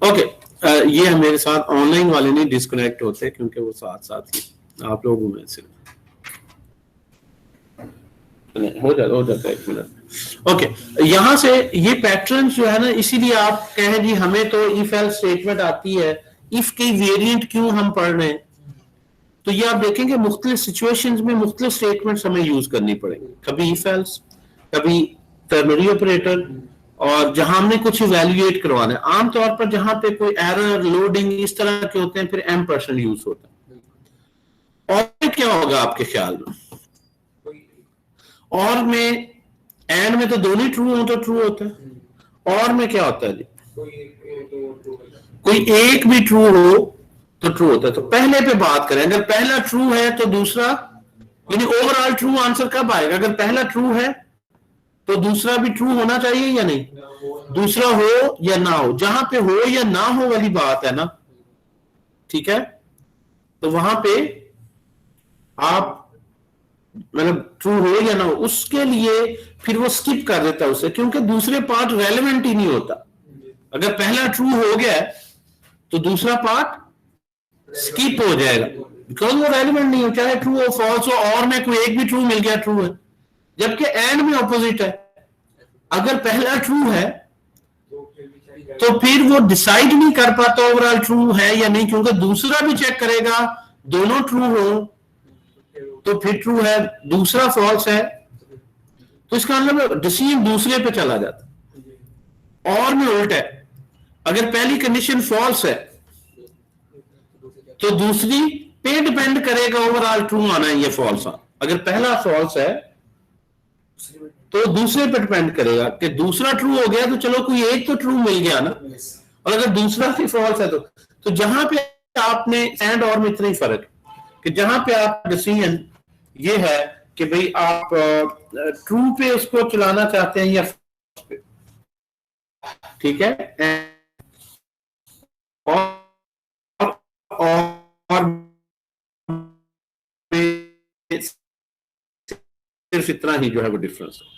ओके, ये मेरे साथ ऑनलाइन वाले नहीं डिस्कनेक्ट होते क्योंकि वो साथ साथ ही आप लोगों में सिर्फ हो जाता है एक मिनट। ओके, यहां से ये पैटर्न जो है ना, इसीलिए आप कहें जी हमें तो इफ एल्स स्टेटमेंट आती है, इफ की वेरिएंट क्यों हम पढ़ रहे हैं, तो ये आप देखेंगे मुख्तलिफ सिचुएशंस में मुख्तलिफ स्टेटमेंट्स हमें यूज करनी पड़ेंगी, कभी इफ एल्स, कभी टर्नरी ऑपरेटर, और जहां हमने कुछ इवैल्यूएट करवाना है। आमतौर पर जहां पे कोई एरर, लोडिंग इस तरह के होते हैं, फिर एम्परसेंड यूज होता है। और क्या होगा आपके ख्याल में, और में एंड में तो दोनों ट्रू हो तो ट्रू होता है, और में क्या होता है जी, कोई एक भी ट्रू हो तो ट्रू होता है। तो पहले पे बात करें, अगर पहला ट्रू है तो दूसरा, यानी ओवरऑल ट्रू आंसर कब आएगा, अगर पहला ट्रू है तो दूसरा भी ट्रू होना चाहिए या नहीं, दूसरा हो या ना हो। जहां पे हो या ना हो वाली बात है ना, ठीक है, तो वहां पे आप मतलब ट्रू हो या ना हो, उसके लिए फिर वो स्किप कर देता है उसे, क्योंकि दूसरे पार्ट रेलेवेंट ही नहीं होता। अगर पहला ट्रू हो गया तो दूसरा पार्ट स्किप हो जाएगा, बिकॉज वो रेलेवेंट नहीं हो, चाहे ट्रू हो फॉल्स हो, और में कोई एक भी ट्रू मिल गया ट्रू है। जबकि एंड में ऑपोजिट है, अगर पहला ट्रू है तो फिर वो डिसाइड नहीं कर पाता ओवरऑल ट्रू है या नहीं, क्योंकि दूसरा भी चेक करेगा, दोनों ट्रू हो तो फिर ट्रू है, दूसरा फॉल्स है तो इसका मतलब डिसीजन दूसरे पे चला जाता। और में उल्टा है, अगर पहली कंडीशन फॉल्स है तो दूसरी पे डिपेंड करेगा ओवरऑल ट्रू आना है या फॉल्स आना। अगर पहला फॉल्स है तो दूसरे पे डिपेंड करेगा कि दूसरा ट्रू हो गया तो चलो कोई एक तो ट्रू मिल गया ना, और अगर दूसरा भी फॉल्स है तो जहां पे आपने एंड और में इतना ही फर्क कि जहां पे आप डिसीजन ये है कि भाई आप ट्रू पे उसको चलाना चाहते हैं या फॉल्स पे, ठीक है, और सिर्फ इतना ही जो है वो डिफरेंस है।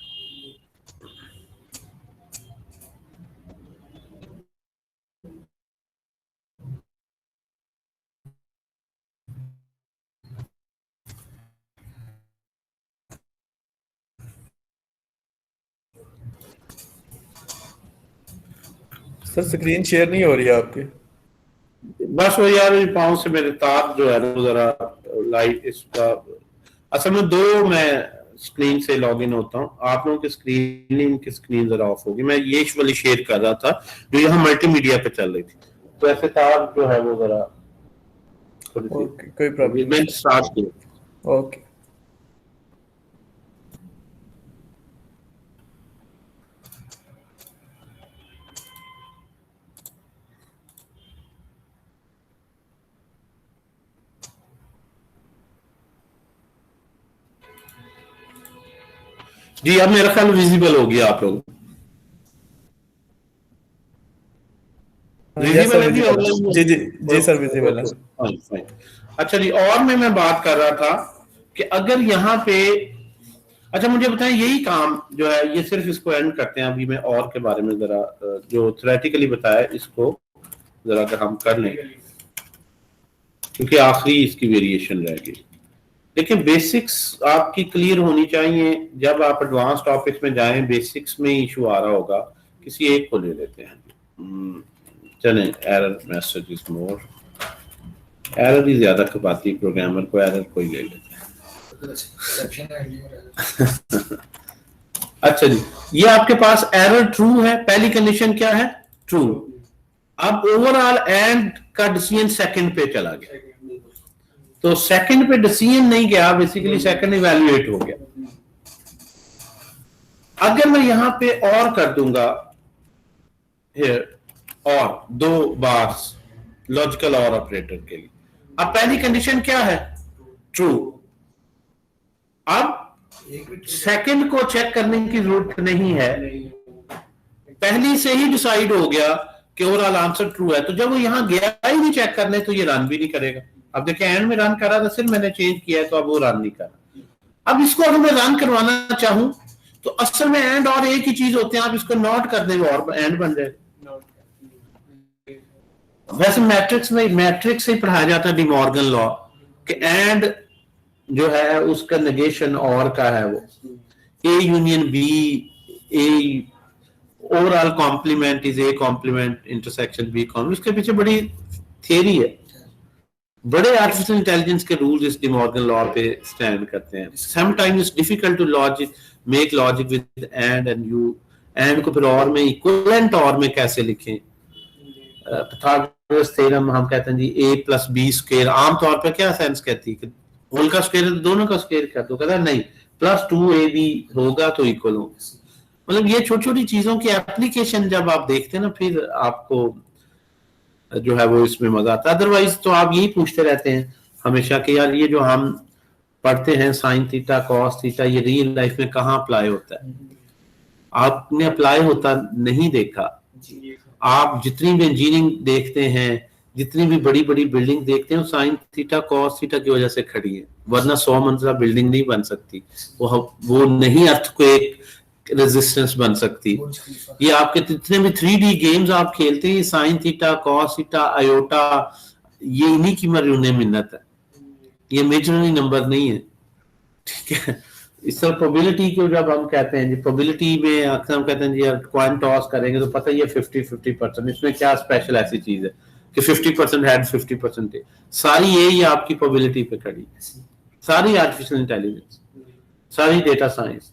सर स्क्रीन शेयर नहीं हो रही है आपकी। बस वो यार पाँव से मेरे तार जो है ना जरा लाइट इसका असल में दो मैं स्क्रीन से लॉग इन होता हूँ, आप लोगों की स्क्रीन जरा ऑफ होगी। मैं ये वाली शेयर कर रहा था जो यहाँ मल्टीमीडिया पे चल रही थी, तो ऐसे तार जो है वो जरा थोड़ी सी ओके, कोई प्रॉब्लम मैं नहीं। स्टार्ट किया। ओके। जी अब मेरा ख्याल विजिबल हो गया आप लोग, यस सर, विजिबल है जी विजिबल है। ऑनलाइन? जी जी जी सर, विजिबल है। Fine fine. अच्छा जी, और मैं बात कर रहा था कि अगर यहाँ पे, अच्छा मुझे बताएं यही काम जो है ये सिर्फ इसको एंड करते हैं, अभी मैं और के बारे में जरा जो थ्योरेटिकली बताया इसको जरा अगर हम कर लें, क्योंकि आखिरी इसकी वेरिएशन रह गई। लेकिन बेसिक्स आपकी क्लियर होनी चाहिए, जब आप एडवांस टॉपिक्स में जाएं बेसिक्स में इशू आ रहा होगा। किसी एक को ले लेते हैं। चलें, error message is more, error ही ज्यादा खपाती प्रोग्रामर को, एरर कोई ले लेते हैं। अच्छा जी, ये आपके पास एरर ट्रू है, पहली कंडीशन क्या है? ट्रू। अब ओवरऑल एंड का डिसीजन सेकंड पे चला गया, तो सेकंड पे डिसीजन नहीं गया, बेसिकली सेकंड इवैल्यूएट हो गया। अगर मैं यहां पे और कर दूंगा हियर, और दो बार्स लॉजिकल और ऑपरेटर के लिए, अब पहली कंडीशन क्या है? ट्रू। अब सेकंड को चेक करने की जरूरत नहीं है, पहली से ही डिसाइड हो गया कि ओवरऑल आंसर ट्रू है। तो जब वो यहां गया ही नहीं चेक करने, तो ये रन भी नहीं करेगा। अब देखिए एंड में रन कर रहा था, सिर्फ मैंने चेंज किया है तो अब वो रन नहीं कर रहा। अब इसको अगर मैं रन करवाना चाहूं तो असल में एंड और एक ही चीज होते हैं, आप इसको नॉट कर देंगे और एंड बन जाए। वैसे मैट्रिक्स से पढ़ाया जाता है डिमॉर्गन लॉ कि एंड जो है उसका नेगेशन और का है, वो A union B, A overall complement is A complement intersection B complement. उसके पीछे बड़ी थियरी है, बड़े आर्टिफिशियल इंटेलिजेंस के रूल्स इस डिमॉर्गन लॉ पे स्टैंड करते हैं। Sometimes it's difficult to make logic with and you and को फिर और में इक्विवेलेंट और में कैसे लिखें। पिथागोरस थ्योरम हम कहते हैं जी a प्लस बी स्क्वायर, आमतौर पर क्या सेंस कहती है कि होल का स्क्वायर है तो दोनों का स्क्वायर कर दो, कहता है नहीं प्लस 2ab होगा तो इक्वल हो। मतलब ये छोटी छोटी चीजों की एप्लीकेशन जब आप देखते हैं ना, फिर आपको जो है वो इसमें मजा आता है। अदरवाइज तो आप यही पूछते रहते हैं हमेशा कि यार ये जो हम पढ़ते हैं साइन थीटा कॉस थीटा, ये रियल लाइफ में कहाँ अप्लाई होता है? आपने अप्लाई होता नहीं देखा। आप जितनी भी इंजीनियरिंग देखते हैं, जितनी भी बड़ी बड़ी बिल्डिंग देखते हैं, साइन थीटा कॉस थीटा की वजह से खड़ी है, वरना 100 मंजिला बिल्डिंग नहीं बन सकती। वो नहीं अर्थक्वेक रेजिस्टेंस बन सकती। ये आपके जितने भी 3D गेम्स आप खेलते हैं, sine theta cos theta iota, ये इन्हीं की मरयूने मिन्नत है, ये इमेजिनरी नंबर नहीं है। ठीक है, इस तरह प्रोबेबिलिटी को जब हम कहते हैं जी, प्रोबेबिलिटी में अक्सर हम कहते हैं जी यार कॉइन टॉस करेंगे तो पता ही है 50-50%, इसमें क्या स्पेशल ऐसी चीज है कि 50% हेड 50% टेल। सारी यही आपकी प्रोबेबिलिटी पे खड़ी, सारी आर्टिफिशियल इंटेलिजेंस, सारी डेटा साइंस।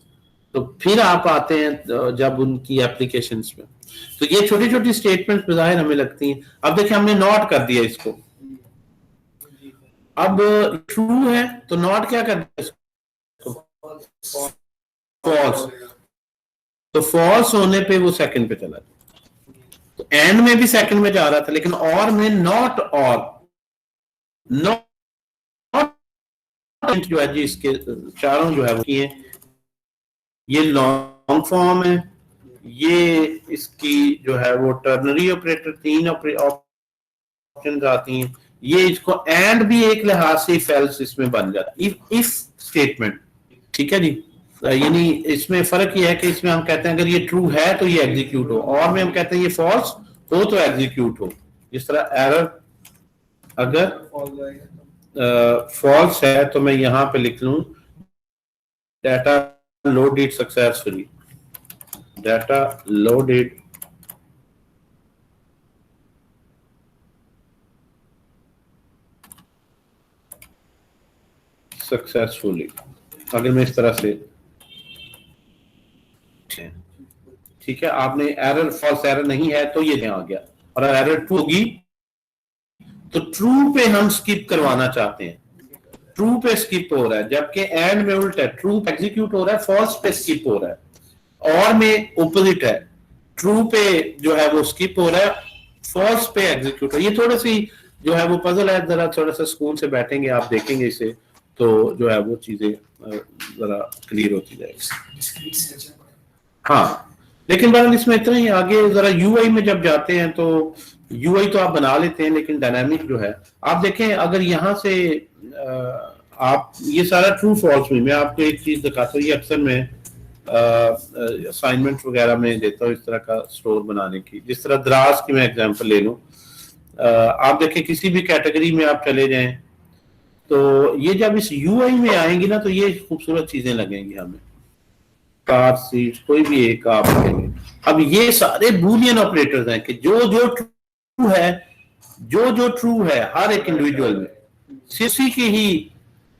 तो फिर आप आते हैं जब उनकी एप्लीकेशंस में, तो ये छोटी छोटी स्टेटमेंट बाहर हमें लगती हैं। अब देखिए हमने नॉट कर दिया इसको, अब ट्रू है तो नॉट क्या कर दिया, फॉल्स, तो फॉल्स होने पे वो सेकंड पे चला गया। तो एंड में भी सेकंड में जा रहा था, लेकिन और में नॉट, और नॉट जो है जी इसके चारों जो है वो किए, ये लॉन्ग फॉर्म है, ये इसकी जो है वो टर्नरी ऑपरेटर, 3 ऑप्शन आती हैं, ये इसको एंड भी एक लिहाज से फेल्स इसमें बन जाता है, इफ स्टेटमेंट। ठीक है जी, यानी इसमें फर्क ये है कि इसमें हम कहते हैं अगर ये ट्रू है तो ये एग्जीक्यूट हो, और में हम कहते हैं ये फॉल्स हो तो एग्जीक्यूट हो। जिस तरह एरर अगर फॉल्स है तो मैं यहां पे लिख लूं data loaded successfully, data loaded successfully. अगर मैं इस तरह से, ठीक है, आपने एरर, फॉल्स एरर नहीं है तो ये आ गया, और एरर ट्रू होगी तो ट्रू पे हम स्किप करवाना चाहते हैं, ट्रू पे स्किप हो रहा है, जबकि एंड में उल्टा है, ट्रू एग्जीक्यूट हो रहा है, फॉल्स पे स्किप हो रहा है, और में ओपोजिट है, ट्रू पे जो है वो स्किप हो रहा है, फॉल्स पे एग्जीक्यूट हो। ये थोड़ी सी जो है वो पजल है, जरा थोड़ा सा स्कूल से बैठेंगे आप देखेंगे इसे, तो जो है वो चीजें जरा क्लियर होती जाएगी। हाँ, लेकिन बहरहाल इसमें इतना ही, आगे जरा यूआई में जब जाते हैं तो यूआई तो आप बना लेते हैं, लेकिन डायनामिक जो है आप देखें, अगर यहाँ से आप ये सारा ट्रू फॉल्स में, मैं आपको एक चीज दिखाता हूँ, ये अक्सर मैं असाइनमेंट वगैरह में देता हूँ इस तरह का स्टोर बनाने की, जिस तरह दराज की मैं एग्जांपल ले लूँ, आप देखें किसी भी कैटेगरी में आप चले जाएं तो ये जब इस यूआई में आएंगी ना तो ये खूबसूरत चीजें लगेंगी हमें, कार सीट कोई भी एक आप देखेंगे। अब ये सारे बूलियन ऑपरेटर्स हैं कि जो जो ट्रू है, जो जो ट्रू है हर एक इंडिविजुअल में सीसी की ही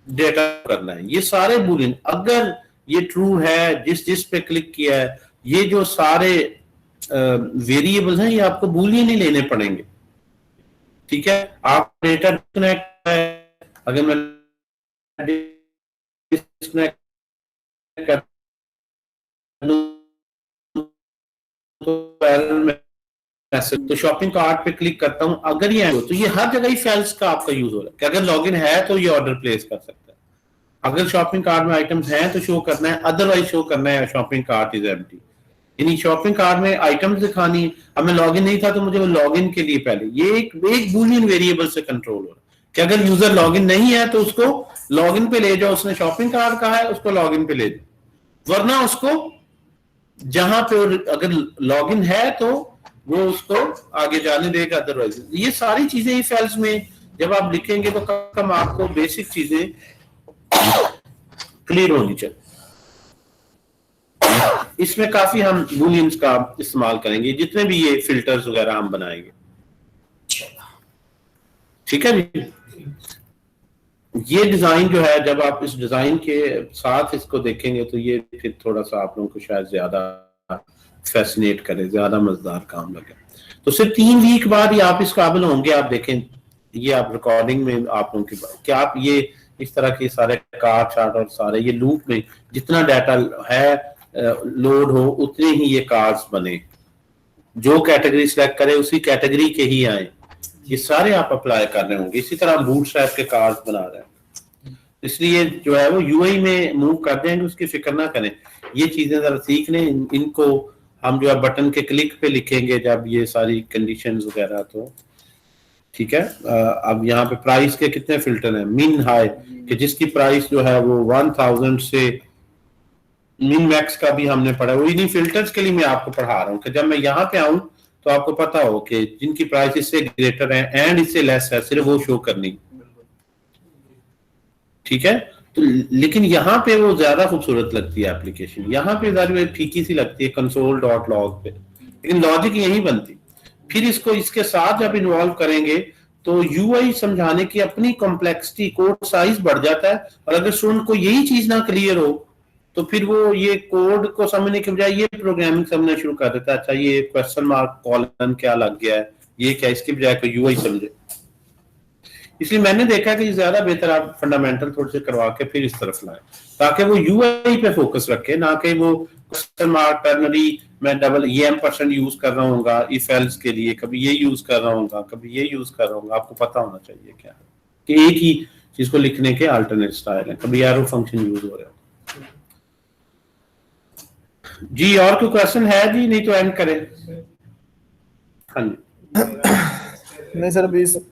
डेटा करना है, ये सारे बूलियन, अगर ये ट्रू है, जिस जिस पे क्लिक किया है, ये जो सारे वेरिएबल्स हैं ये आपको बूलियन ही लेने पड़ेंगे, ठीक है। आप डेटा डिस्कनेक्ट है, अगर मैं डिस्कनेक्ट कर तो शॉपिंग कार्ट पे क्लिक करता हूं, अगर ये तो ये हर जगह ही फेल्स का आपका यूज हो रहा है कि अगर लॉगिन है तो ये ऑर्डर प्लेस कर सकता है, अगर शॉपिंग कार्ट में आइटम्स हैं तो शो करना है, अदरवाइज शो करना है शॉपिंग कार्ट इज एम्प्टी। यानी शॉपिंग कार्ट में आइटम्स दिखानी, अब मैं लॉगिन नहीं था तो मुझे वो लॉगिन के लिए पहले ये एक बूलियन वेरिएबल से कंट्रोल हो रहा है कि अगर यूजर लॉगिन नहीं है तो उसको लॉगिन पे ले जाओ, उसने शॉपिंग कार्ट कहा है उसको लॉगिन पे ले जाओ, वरना उसको जहां पे अगर लॉगिन है तो वो उसको आगे जाने देगा, अदरवाइज। ये सारी चीजें इफ एल्स में जब आप लिखेंगे तो कम आपको बेसिक चीजें क्लियर होनी चाहिए। इसमें काफी हम बूलियंस का इस्तेमाल करेंगे जितने भी ये फिल्टर्स वगैरह हम बनाएंगे, ठीक है जी। ये डिजाइन जो है, जब आप इस डिजाइन के साथ इसको देखेंगे तो ये फिर थोड़ा सा आप लोगों को शायद ज्यादा फैसिनेट करे, ज्यादा मजेदार काम लगे। तो सिर्फ 3 वीक बाद ही आप इस काबिल होंगे, आप देखें ये आप रिकॉर्डिंग में आप लोगों की कि आप ये इस तरह के सारे कार्ड चार्ट और सारे ये लूप में जितना डाटा है लोड हो उतने ही ये कार्ड्स बने, जो कैटेगरी सिलेक्ट करे उसी कैटेगरी के ही आए, ये सारे आप अप्लाई कर रहे होंगे। इसी तरह बूटस्ट्रैप के कार्ड्स बना रहे हैं, इसलिए जो है वो यूआई में मूव कर देंगे, उसकी फिक्र ना करें, ये चीजें जरा सीख लें। इनको हम जो है बटन के क्लिक पे लिखेंगे जब ये सारी कंडीशंस वगैरह, तो ठीक है। अब यहाँ पे प्राइस के कितने फिल्टर हैं, मिन हाई, कि जिसकी प्राइस जो है वो 1000 से मिन मैक्स का भी हमने पढ़ा, वो इन्हीं फिल्टर्स के लिए मैं आपको पढ़ा रहा हूँ कि जब मैं यहाँ पे आऊं तो आपको पता हो कि जिनकी प्राइस इससे ग्रेटर है एंड इससे लेस है, सिर्फ वो शो करनी, ठीक है। तो लेकिन यहाँ पे वो ज्यादा खूबसूरत लगती है एप्लीकेशन, यहाँ पे ज्यादा फीकी सी लगती है console.log पे, लेकिन लॉजिक यही बनती। फिर इसको इसके साथ जब इन्वॉल्व करेंगे तो यूआई समझाने की अपनी कॉम्प्लेक्सिटी, कोड साइज बढ़ जाता है, और अगर स्टूडेंट को यही चीज ना क्लियर हो तो फिर वो ये कोड को समझने के बजाय ये प्रोग्रामिंग समझना शुरू कर देता है, अच्छा ये क्वेश्चन मार्क कॉलन क्या लग गया है, ये क्या, इसके बजाय कोई यूआई समझे। इसलिए मैंने देखा कि ज्यादा बेहतर आप फंडामेंटल थोड़े से करवा के फिर इस तरफ लाए, ताकि वो यूआई पे फोकस रखे, ना कि वो क्वेश्चन मार्क टर्नरी मैं डबल ये % यूज कर रहा हूँ इफ एल्स के लिए, कभी ये यूज कर रहा हूँ, कभी ये यूज कर रहा हूँ। आपको पता होना चाहिए क्या कि एक ही चीज को लिखने के अल्टरनेट स्टाइल है, कभी एरो फंक्शन यूज हो रहा है जी। और कोई क्वेश्चन है जी, नहीं तो एंड करें। हाँ जी नहीं सर, अभी